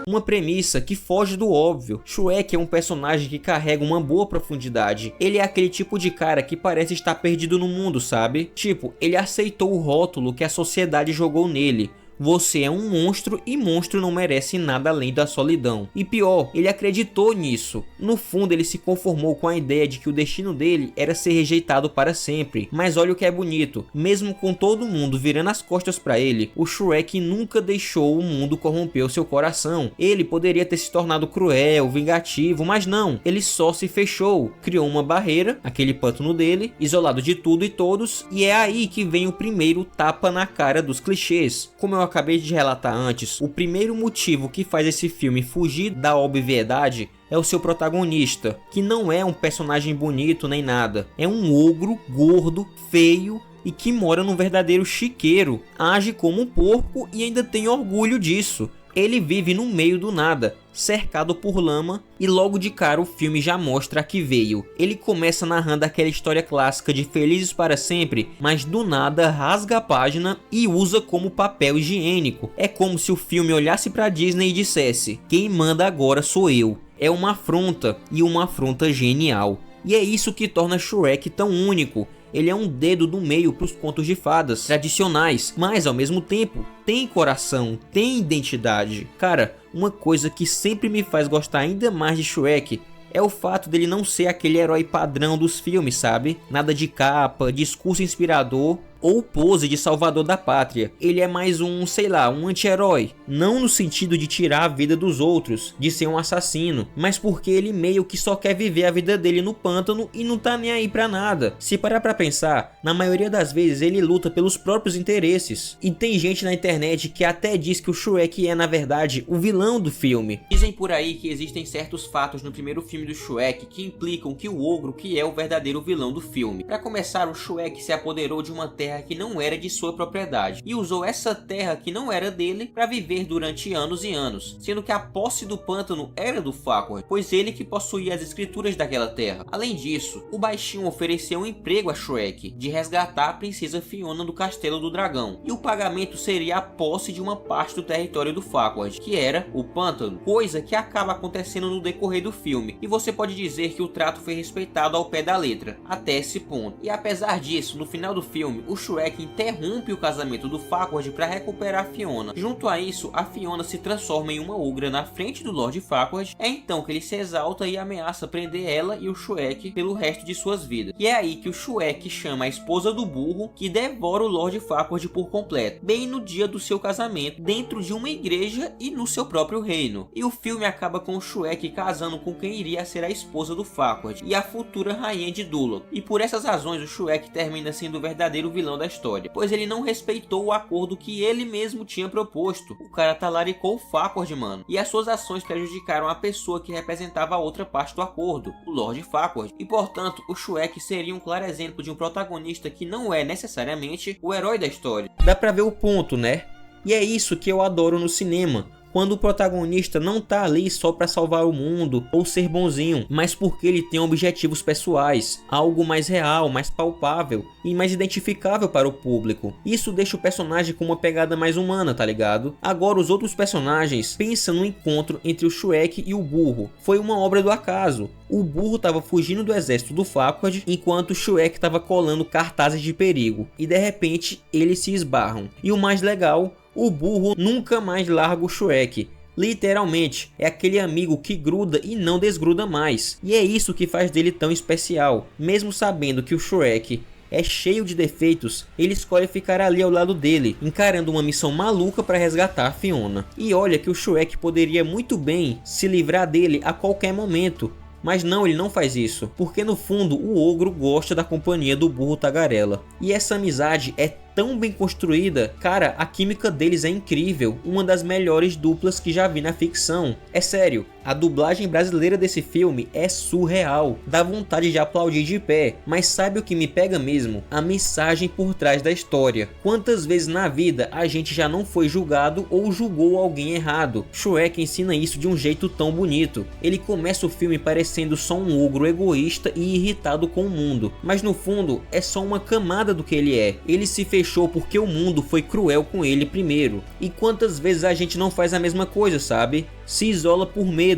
Uma premissa que foge do óbvio. Shrek é um personagem que carrega uma boa profundidade. Ele é aquele tipo de cara que parece estar perdido no mundo, sabe? Tipo, ele aceitou o rótulo que a sociedade jogou nele. Você é um monstro e monstro não merece nada além da solidão. E pior, ele acreditou nisso. No fundo, ele se conformou com a ideia de que o destino dele era ser rejeitado para sempre. Mas olha o que é bonito, mesmo com todo mundo virando as costas para ele, o Shrek nunca deixou o mundo corromper o seu coração. Ele poderia ter se tornado cruel, vingativo, mas não. Ele só se fechou, criou uma barreira, aquele pântano dele, isolado de tudo e todos, e é aí que vem o primeiro tapa na cara dos clichês. Como eu acabei de relatar antes, o primeiro motivo que faz esse filme fugir da obviedade é o seu protagonista, que não é um personagem bonito nem nada. É um ogro, gordo, feio e que mora num verdadeiro chiqueiro. Age como um porco e ainda tem orgulho disso. Ele vive no meio do nada, cercado por lama, e logo de cara o filme já mostra a que veio. Ele começa narrando aquela história clássica de felizes para sempre, mas do nada rasga a página e usa como papel higiênico. É como se o filme olhasse para Disney e dissesse: quem manda agora sou eu. É uma afronta, e uma afronta genial. E é isso que torna Shrek tão único. Ele é um dedo do meio para os contos de fadas tradicionais, mas ao mesmo tempo tem coração, tem identidade. Cara, uma coisa que sempre me faz gostar ainda mais de Shrek é o fato dele não ser aquele herói padrão dos filmes, sabe? Nada de capa, discurso inspirador ou pose de salvador da pátria. Ele é mais um, sei lá, um anti-herói. Não no sentido de tirar a vida dos outros, de ser um assassino, mas porque ele meio que só quer viver a vida dele no pântano e não tá nem aí pra nada. Se parar pra pensar, na maioria das vezes ele luta pelos próprios interesses. E tem gente na internet que até diz que o Shrek é na verdade o vilão do filme. Dizem por aí que existem certos fatos no primeiro filme do Shrek que implicam que o ogro que é o verdadeiro vilão do filme. Pra começar, o Shrek se apoderou de uma terra que não era de sua propriedade e usou essa terra que não era dele para viver durante anos e anos, sendo que a posse do pântano era do Farquaad, pois ele que possuía as escrituras daquela terra. Além disso, o baixinho ofereceu um emprego a Shrek de resgatar a princesa Fiona do Castelo do Dragão, e o pagamento seria a posse de uma parte do território do Farquaad, que era o pântano, coisa que acaba acontecendo no decorrer do filme, e você pode dizer que o trato foi respeitado ao pé da letra, até esse ponto. E apesar disso, no final do filme, o Shrek interrompe o casamento do Farquaad para recuperar a Fiona. Junto a isso, a Fiona se transforma em uma ogra na frente do Lord Farquaad. É então que ele se exalta e ameaça prender ela e o Shrek pelo resto de suas vidas. E é aí que o Shrek chama a esposa do burro, que devora o Lord Farquaad por completo, bem no dia do seu casamento, dentro de uma igreja e no seu próprio reino. E o filme acaba com o Shrek casando com quem iria ser a esposa do Farquaad e a futura rainha de Duloc. E por essas razões o Shrek termina sendo o verdadeiro vilão da história, pois ele não respeitou o acordo que ele mesmo tinha proposto. O cara talaricou o Farquaad, mano, e as suas ações prejudicaram a pessoa que representava a outra parte do acordo, o Lord Farquaad, e portanto o Shrek seria um claro exemplo de um protagonista que não é necessariamente o herói da história. Dá pra ver o ponto, né? E é isso que eu adoro no cinema. Quando o protagonista não tá ali só para salvar o mundo ou ser bonzinho, mas porque ele tem objetivos pessoais, algo mais real, mais palpável e mais identificável para o público. Isso deixa o personagem com uma pegada mais humana, tá ligado? Agora os outros personagens, pensa no encontro entre o Shrek e o burro. Foi uma obra do acaso. O burro tava fugindo do exército do Farquaad, enquanto o Shrek tava colando cartazes de perigo. E de repente, eles se esbarram. E o mais legal, o burro nunca mais larga o Shrek. Literalmente, é aquele amigo que gruda e não desgruda mais. E é isso que faz dele tão especial. Mesmo sabendo que o Shrek é cheio de defeitos, ele escolhe ficar ali ao lado dele, encarando uma missão maluca para resgatar a Fiona. E olha que o Shrek poderia muito bem se livrar dele a qualquer momento. Mas não, ele não faz isso, porque no fundo o ogro gosta da companhia do burro tagarela. E essa amizade é tão bem construída, cara, a química deles é incrível, uma das melhores duplas que já vi na ficção. É sério, A dublagem brasileira desse filme é surreal, dá vontade de aplaudir de pé, mas sabe o que me pega mesmo? A mensagem por trás da história. Quantas vezes na vida a gente já não foi julgado ou julgou alguém errado? Shrek ensina isso de um jeito tão bonito. Ele começa o filme parecendo só um ogro egoísta e irritado com o mundo, mas no fundo é só uma camada do que ele é. Ele se fechou porque o mundo foi cruel com ele primeiro. E quantas vezes a gente não faz a mesma coisa, sabe? Se isola por medo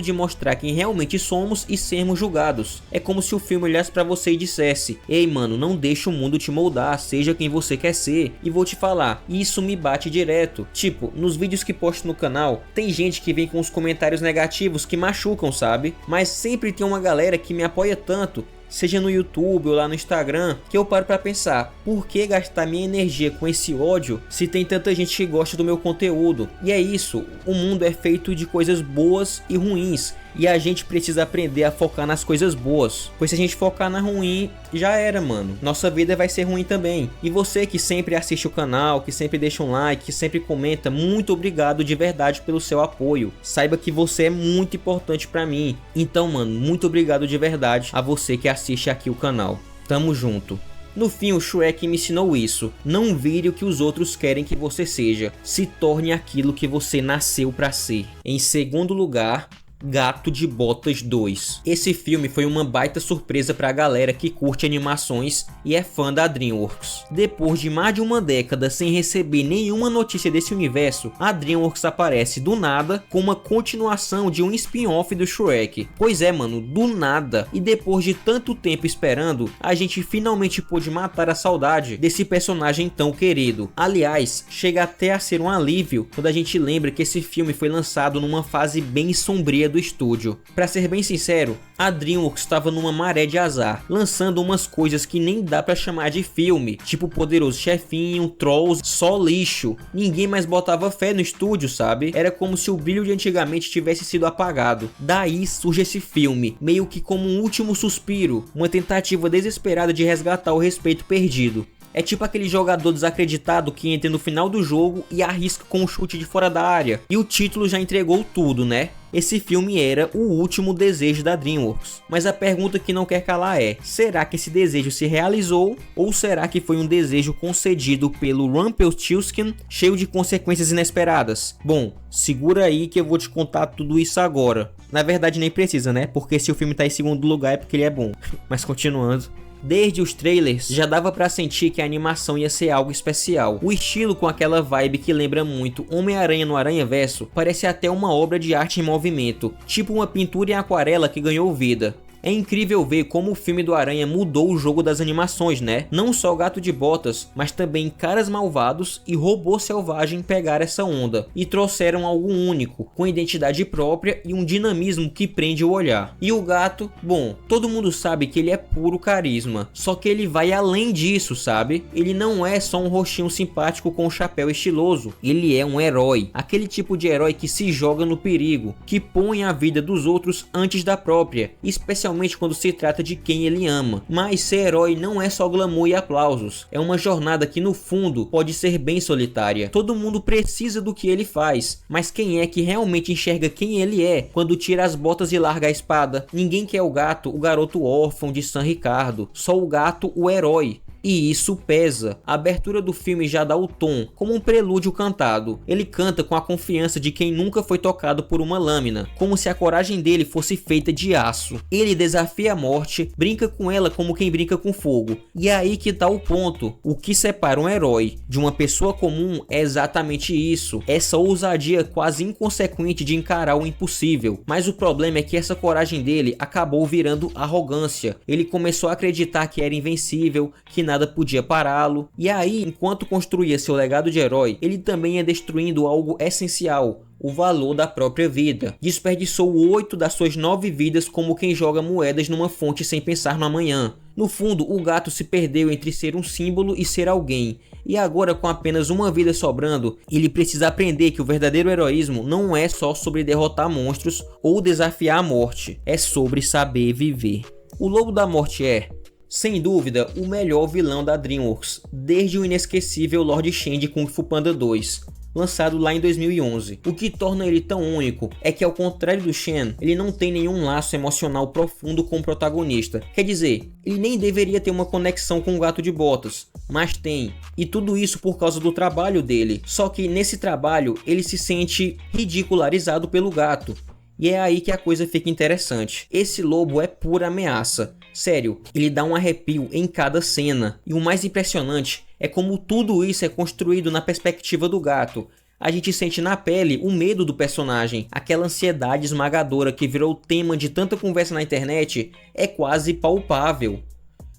de mostrar quem realmente somos e sermos julgados. É como se o filme olhasse pra você e dissesse: ei mano, não deixa o mundo te moldar, seja quem você quer ser. E vou te falar, isso me bate direto. Tipo, nos vídeos que posto no canal, tem gente que vem com os comentários negativos que machucam, sabe? Mas sempre tem uma galera que me apoia tanto, seja no YouTube ou lá no Instagram, que eu paro pra pensar, por que gastar minha energia com esse ódio se tem tanta gente que gosta do meu conteúdo? E é isso, o mundo é feito de coisas boas e ruins, e a gente precisa aprender a focar nas coisas boas, pois se a gente focar na ruim, já era, mano, nossa vida vai ser ruim também. E você que sempre assiste o canal, que sempre deixa um like, que sempre comenta, muito obrigado de verdade pelo seu apoio. Saiba que você é muito importante pra mim. Então, mano, muito obrigado de verdade a você que assiste aqui o canal. Tamo junto. No fim, o Shrek me ensinou isso: não vire o que os outros querem que você seja, se torne aquilo que você nasceu pra ser. Em segundo lugar, Gato de Botas 2. Esse filme foi uma baita surpresa pra galera que curte animações e é fã da DreamWorks. Depois de mais de uma década sem receber nenhuma notícia desse universo, a DreamWorks aparece do nada com uma continuação de um spin-off do Shrek. Pois é, mano, do nada. E depois de tanto tempo esperando, a gente finalmente pôde matar a saudade desse personagem tão querido. Aliás, chega até a ser um alívio quando a gente lembra que esse filme foi lançado numa fase bem sombria do estúdio. Pra ser bem sincero, a DreamWorks estava numa maré de azar, lançando umas coisas que nem dá pra chamar de filme, tipo Poderoso Chefinho, Trolls, só lixo. Ninguém mais botava fé no estúdio, sabe? Era como se o brilho de antigamente tivesse sido apagado. Daí surge esse filme, meio que como um último suspiro, uma tentativa desesperada de resgatar o respeito perdido. É tipo aquele jogador desacreditado que entra no final do jogo e arrisca com um chute de fora da área. E o título já entregou tudo, né? Esse filme era o último desejo da DreamWorks. Mas a pergunta que não quer calar é: será que esse desejo se realizou? Ou será que foi um desejo concedido pelo Rumpelstiltskin, cheio de consequências inesperadas? Bom, segura aí que eu vou te contar tudo isso agora. Na verdade nem precisa, né? Porque se o filme tá em segundo lugar é porque ele é bom. Mas continuando. Desde os trailers já dava pra sentir que a animação ia ser algo especial. O estilo com aquela vibe que lembra muito Homem-Aranha no Aranhaverso parece até uma obra de arte em movimento, tipo uma pintura em aquarela que ganhou vida. É incrível ver como o filme do Aranha mudou o jogo das animações, né? Não só o Gato de Botas, mas também Caras Malvados e Robô Selvagem pegaram essa onda e trouxeram algo único, com identidade própria e um dinamismo que prende o olhar. E o gato, bom, todo mundo sabe que ele é puro carisma, só que ele vai além disso, sabe? Ele não é só um rostinho simpático com um chapéu estiloso, ele é um herói, aquele tipo de herói que se joga no perigo, que põe a vida dos outros antes da própria, especialmente quando se trata de quem ele ama. Mas ser herói não é só glamour e aplausos, é uma jornada que no fundo pode ser bem solitária. Todo mundo precisa do que ele faz, mas quem é que realmente enxerga quem ele é quando tira as botas e larga a espada? Ninguém quer o gato, o garoto órfão de San Ricardo, só o gato, o herói. E isso pesa. A abertura do filme já dá o tom, como um prelúdio cantado. Ele canta com a confiança de quem nunca foi tocado por uma lâmina, como se a coragem dele fosse feita de aço. Ele desafia a morte, brinca com ela como quem brinca com fogo. E é aí que tá o ponto. O que separa um herói de uma pessoa comum é exatamente isso. Essa ousadia quase inconsequente de encarar o impossível. Mas o problema é que essa coragem dele acabou virando arrogância. Ele começou a acreditar que era invencível, que nada podia pará-lo. E aí, enquanto construía seu legado de herói, ele também ia destruindo algo essencial: o valor da própria vida. Desperdiçou 8 das suas 9 vidas como quem joga moedas numa fonte sem pensar no amanhã. No fundo, o gato se perdeu entre ser um símbolo e ser alguém. E agora, com apenas uma vida sobrando, ele precisa aprender que o verdadeiro heroísmo não é só sobre derrotar monstros ou desafiar a morte. É sobre saber viver. O Lobo da Morte é, sem dúvida, o melhor vilão da DreamWorks, desde o inesquecível Lord Shen de Kung Fu Panda 2. lançado lá em 2011. O que torna ele tão único é que, ao contrário do Shen, ele não tem nenhum laço emocional profundo com o protagonista. Quer dizer, ele nem deveria ter uma conexão com o Gato de Botas, mas tem. E tudo isso por causa do trabalho dele. Só que nesse trabalho ele se sente ridicularizado pelo gato. E é aí que a coisa fica interessante. Esse lobo é pura ameaça. Sério, ele dá um arrepio em cada cena. E o mais impressionante é como tudo isso é construído na perspectiva do gato. A gente sente na pele o medo do personagem. Aquela ansiedade esmagadora que virou tema de tanta conversa na internet é quase palpável.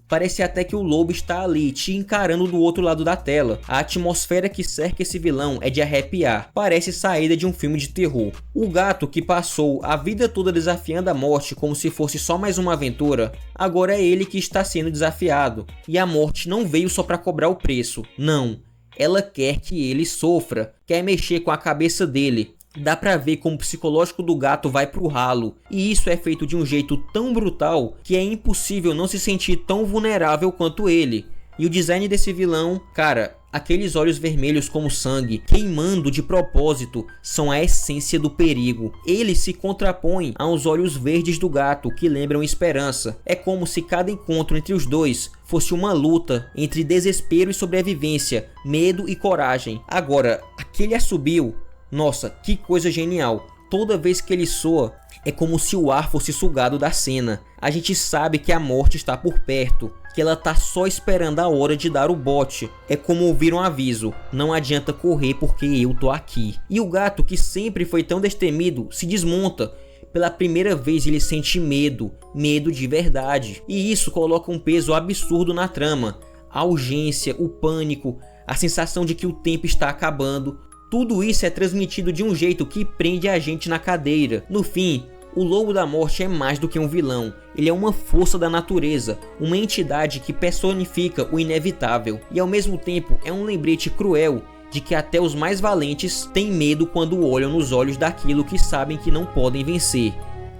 Parece até que o lobo está ali, te encarando do outro lado da tela. A atmosfera que cerca esse vilão é de arrepiar. Parece saída de um filme de terror. O gato, que passou a vida toda desafiando a morte como se fosse só mais uma aventura, agora é ele que está sendo desafiado. E a morte não veio só para cobrar o preço. Não. Ela quer que ele sofra. Quer mexer com a cabeça dele. Dá pra ver como o psicológico do gato vai pro ralo, e isso é feito de um jeito tão brutal que é impossível não se sentir tão vulnerável quanto ele. E o design desse vilão, cara, aqueles olhos vermelhos como sangue, queimando de propósito, são a essência do perigo. Ele se contrapõe aos olhos verdes do gato, que lembram esperança. É como se cada encontro entre os dois fosse uma luta entre desespero e sobrevivência, medo e coragem. Agora, aquele assobio, nossa, que coisa genial. Toda vez que ele soa, é como se o ar fosse sugado da cena. A gente sabe que a morte está por perto, que ela tá só esperando a hora de dar o bote. É como ouvir um aviso, não adianta correr porque eu tô aqui. E o gato, que sempre foi tão destemido, se desmonta. Pela primeira vez ele sente medo, medo de verdade. E isso coloca um peso absurdo na trama. A urgência, o pânico, a sensação de que o tempo está acabando. Tudo isso é transmitido de um jeito que prende a gente na cadeira. No fim, o Lobo da Morte é mais do que um vilão. Ele é uma força da natureza, uma entidade que personifica o inevitável. E ao mesmo tempo é um lembrete cruel de que até os mais valentes têm medo quando olham nos olhos daquilo que sabem que não podem vencer.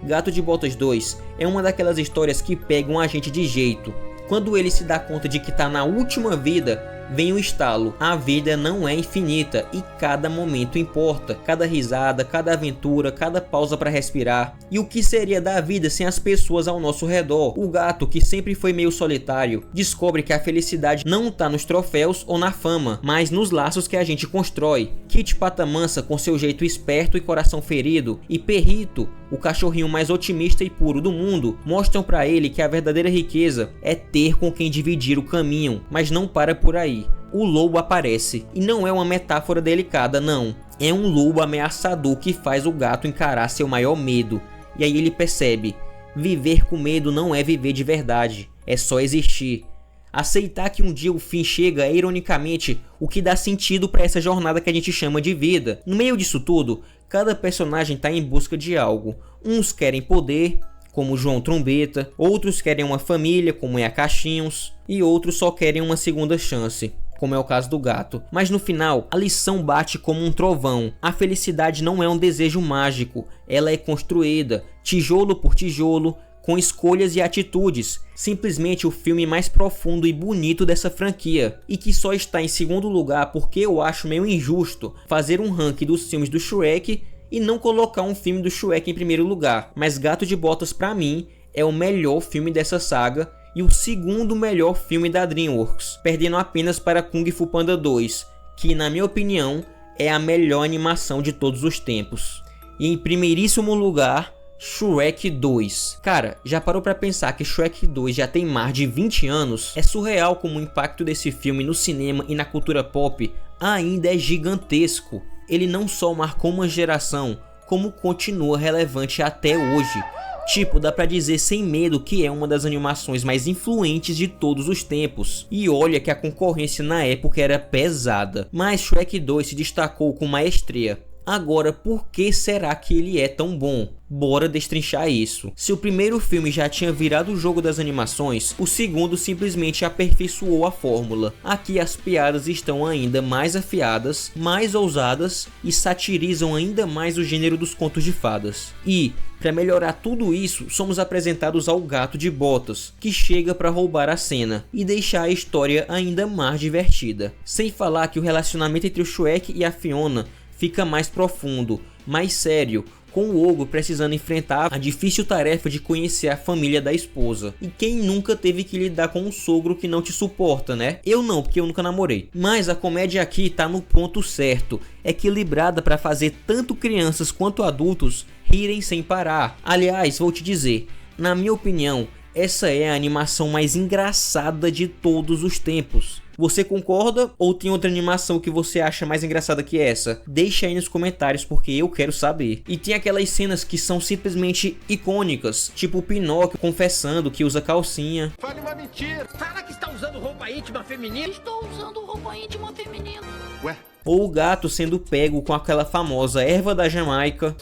Gato de Botas 2 é uma daquelas histórias que pegam a gente de jeito. Quando ele se dá conta de que está na última vida, vem o estalo. A vida não é infinita e cada momento importa. Cada risada, cada aventura, cada pausa para respirar. E o que seria da vida sem as pessoas ao nosso redor? O gato, que sempre foi meio solitário, descobre que a felicidade não tá nos troféus ou na fama, mas nos laços que a gente constrói. Kit Patamansa, com seu jeito esperto e coração ferido, e Perrito, o cachorrinho mais otimista e puro do mundo, mostram para ele que a verdadeira riqueza é ter com quem dividir o caminho, mas não para por aí. O lobo aparece, e não é uma metáfora delicada, não. É um lobo ameaçador que faz o gato encarar seu maior medo. E aí ele percebe, viver com medo não é viver de verdade, é só existir. Aceitar que um dia o fim chega é, ironicamente, o que dá sentido para essa jornada que a gente chama de vida. No meio disso tudo, cada personagem está em busca de algo. Uns querem poder, como João Trombeta, outros querem uma família, como é a Caixinhos, e outros só querem uma segunda chance, como é o caso do gato. Mas no final, a lição bate como um trovão. A felicidade não é um desejo mágico, ela é construída, tijolo por tijolo, com escolhas e atitudes. Simplesmente o filme mais profundo e bonito dessa franquia, e que só está em segundo lugar porque eu acho meio injusto fazer um ranking dos filmes do Shrek e não colocar um filme do Shrek em primeiro lugar. Mas Gato de Botas, pra mim, é o melhor filme dessa saga e o segundo melhor filme da DreamWorks, perdendo apenas para Kung Fu Panda 2, que na minha opinião é a melhor animação de todos os tempos. E em primeiríssimo lugar, Shrek 2. Cara, já parou pra pensar que Shrek 2 já tem mais de 20 anos? É surreal como o impacto desse filme no cinema e na cultura pop ainda é gigantesco. Ele não só marcou uma geração, como continua relevante até hoje. Tipo, dá pra dizer sem medo que é uma das animações mais influentes de todos os tempos. E olha que a concorrência na época era pesada. Mas Shrek 2 se destacou com maestria. Agora, por que será que ele é tão bom? Bora destrinchar isso. Se o primeiro filme já tinha virado o jogo das animações, o segundo simplesmente aperfeiçoou a fórmula. Aqui as piadas estão ainda mais afiadas, mais ousadas e satirizam ainda mais o gênero dos contos de fadas. E, para melhorar tudo isso, somos apresentados ao Gato de Botas, que chega para roubar a cena e deixar a história ainda mais divertida. Sem falar que o relacionamento entre o Shrek e a Fiona fica mais profundo, mais sério, com o ogro precisando enfrentar a difícil tarefa de conhecer a família da esposa. E quem nunca teve que lidar com um sogro que não te suporta, né? Eu não, porque eu nunca namorei. Mas a comédia aqui tá no ponto certo, equilibrada para fazer tanto crianças quanto adultos rirem sem parar. Aliás, vou te dizer, na minha opinião, essa é a animação mais engraçada de todos os tempos. Você concorda ou tem outra animação que você acha mais engraçada que essa? Deixa aí nos comentários porque eu quero saber. E tem aquelas cenas que são simplesmente icônicas, tipo o Pinóquio confessando que usa calcinha. Fale uma mentira! Fala que está usando roupa íntima feminina. Estou usando roupa íntima feminina. Ué? Ou o gato sendo pego com aquela famosa erva da Jamaica.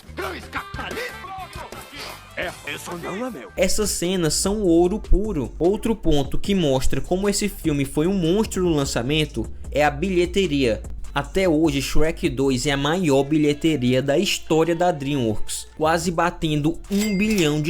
Isso não é meu. Essas cenas são ouro puro. Outro ponto que mostra como esse filme foi um monstro no lançamento é a bilheteria. Até hoje, Shrek 2 é a maior bilheteria da história da DreamWorks, quase batendo $1 bilhão.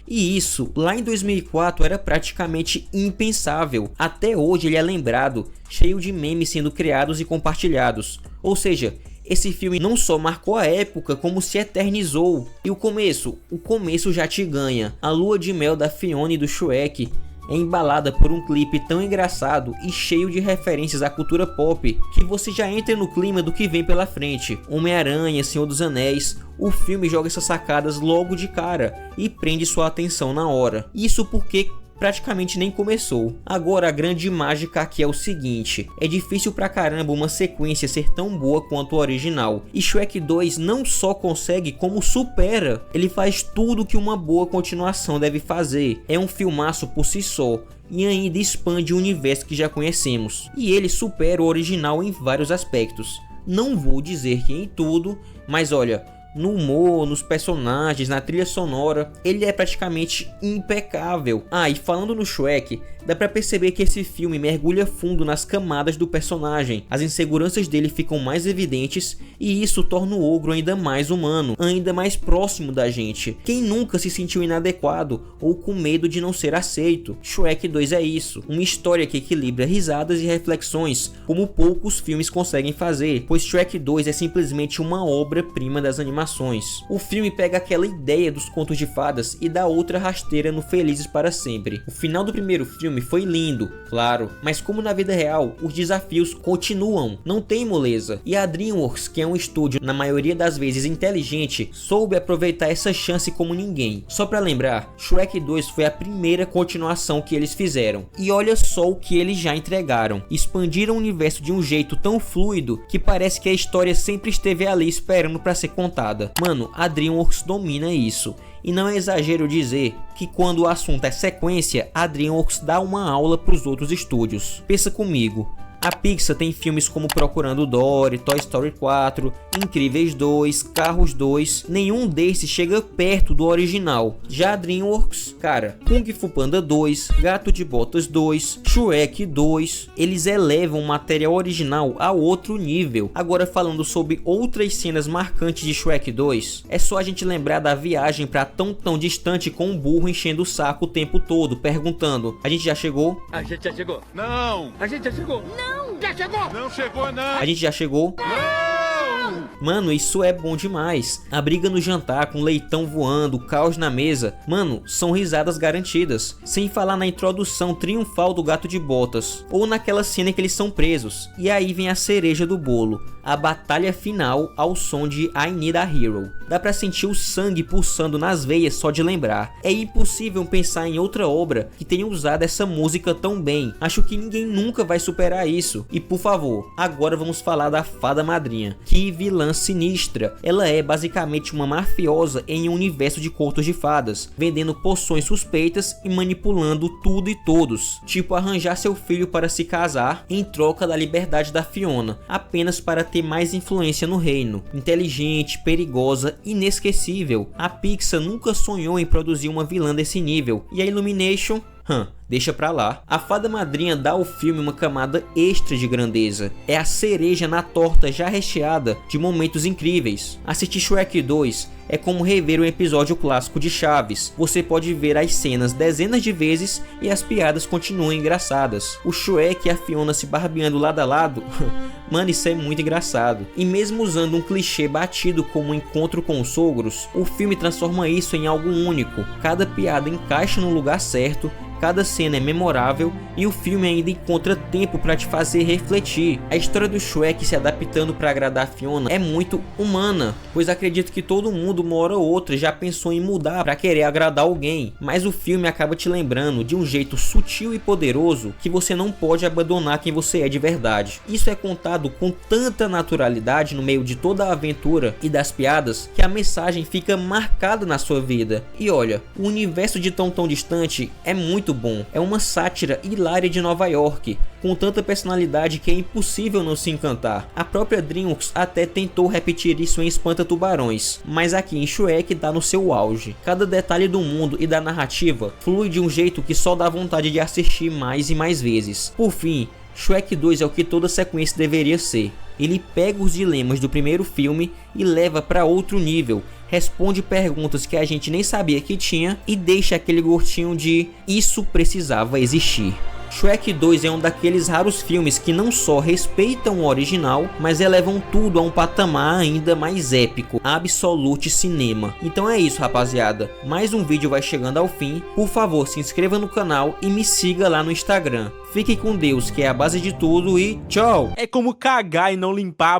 E isso, lá em 2004, era praticamente impensável. Até hoje ele é lembrado, cheio de memes sendo criados e compartilhados. Ou seja, esse filme não só marcou a época, como se eternizou. E o começo já te ganha. A lua de mel da Fiona e do Shrek é embalada por um clipe tão engraçado e cheio de referências à cultura pop, que você já entra no clima do que vem pela frente. Homem-Aranha, Senhor dos Anéis, o filme joga essas sacadas logo de cara e prende sua atenção na hora. Isso porque praticamente nem começou. Agora a grande mágica aqui é o seguinte, é difícil pra caramba uma sequência ser tão boa quanto o original, e Shrek 2 não só consegue como supera, ele faz tudo que uma boa continuação deve fazer. É um filmaço por si só e ainda expande o universo que já conhecemos, e ele supera o original em vários aspectos. Não vou dizer que em tudo, mas olha, no humor, nos personagens, na trilha sonora, ele é praticamente impecável. Ah, e falando no Shrek, dá pra perceber que esse filme mergulha fundo nas camadas do personagem. As inseguranças dele ficam mais evidentes e isso torna o ogro ainda mais humano, ainda mais próximo da gente. Quem nunca se sentiu inadequado ou com medo de não ser aceito? Shrek 2 é isso, uma história que equilibra risadas e reflexões como poucos filmes conseguem fazer, pois Shrek 2 é simplesmente uma obra-prima das animações. O filme pega aquela ideia dos contos de fadas e dá outra rasteira no Felizes para Sempre. O final do primeiro filme foi lindo, claro, mas como na vida real, os desafios continuam, não tem moleza. E a DreamWorks, que é um estúdio na maioria das vezes inteligente, soube aproveitar essa chance como ninguém. Só pra lembrar, Shrek 2 foi a primeira continuação que eles fizeram. E olha só o que eles já entregaram. Expandiram o universo de um jeito tão fluido que parece que a história sempre esteve ali esperando pra ser contada. Mano, a DreamWorks domina isso. E não é exagero dizer que quando o assunto é sequência, a DreamWorks dá uma aula para os outros estúdios. Pensa comigo. A Pixar tem filmes como Procurando Dory, Toy Story 4, Incríveis 2, Carros 2, nenhum desses chega perto do original. Já a DreamWorks, cara, Kung Fu Panda 2, Gato de Botas 2, Shrek 2, eles elevam o material original a outro nível. Agora falando sobre outras cenas marcantes de Shrek 2, é só a gente lembrar da viagem pra tão distante com um burro enchendo o saco o tempo todo, perguntando: a gente já chegou? A gente já chegou. Não! A gente já chegou. Não! Já chegou. Não chegou, não! A gente já chegou? Não! Mano, isso é bom demais. A briga no jantar com leitão voando, caos na mesa, mano, são risadas garantidas. Sem falar na introdução triunfal do Gato de Botas, ou naquela cena em que eles são presos. E aí vem a cereja do bolo, a batalha final ao som de I Need a Hero. Dá pra sentir o sangue pulsando nas veias só de lembrar. É impossível pensar em outra obra que tenha usado essa música tão bem. Acho que ninguém nunca vai superar isso. E por favor, agora vamos falar da Fada Madrinha. Que vilã sinistra. Ela é basicamente uma mafiosa em um universo de contos de fadas, vendendo poções suspeitas e manipulando tudo e todos. Tipo arranjar seu filho para se casar em troca da liberdade da Fiona, apenas para ter mais influência no reino. Inteligente, perigosa, inesquecível. A Pixar nunca sonhou em produzir uma vilã desse nível. E a Illumination? Deixa pra lá. A fada madrinha dá ao filme uma camada extra de grandeza. É a cereja na torta já recheada de momentos incríveis. Assistir Shrek 2 é como rever um episódio clássico de Chaves. Você pode ver as cenas dezenas de vezes e as piadas continuam engraçadas. O Shrek e a Fiona se barbeando lado a lado, mano, isso é muito engraçado. E mesmo usando um clichê batido como um encontro com os sogros, o filme transforma isso em algo único. Cada piada encaixa no lugar certo, cada cena é memorável e o filme ainda encontra tempo para te fazer refletir. A história do Shrek se adaptando para agradar a Fiona é muito humana, pois acredito que todo mundo uma hora ou outra já pensou em mudar para querer agradar alguém, mas o filme acaba te lembrando de um jeito sutil e poderoso que você não pode abandonar quem você é de verdade. Isso é contado com tanta naturalidade no meio de toda a aventura e das piadas que a mensagem fica marcada na sua vida. E olha, o universo de Tão Tão Distante é muito bom. É uma sátira hilária de Nova York, com tanta personalidade que é impossível não se encantar. A própria DreamWorks até tentou repetir isso em Espanta Tubarões, mas aqui em Shrek dá no seu auge. Cada detalhe do mundo e da narrativa flui de um jeito que só dá vontade de assistir mais e mais vezes. Por fim, Shrek 2 é o que toda sequência deveria ser. Ele pega os dilemas do primeiro filme e leva para outro nível, responde perguntas que a gente nem sabia que tinha e deixa aquele gostinho de isso precisava existir. Shrek 2 é um daqueles raros filmes que não só respeitam o original, mas elevam tudo a um patamar ainda mais épico, Absolute Cinema. Então é isso, rapaziada, mais um vídeo vai chegando ao fim. Por favor, se inscreva no canal e me siga lá no Instagram. Fique com Deus, que é a base de tudo, e tchau! É como cagar e não limpar a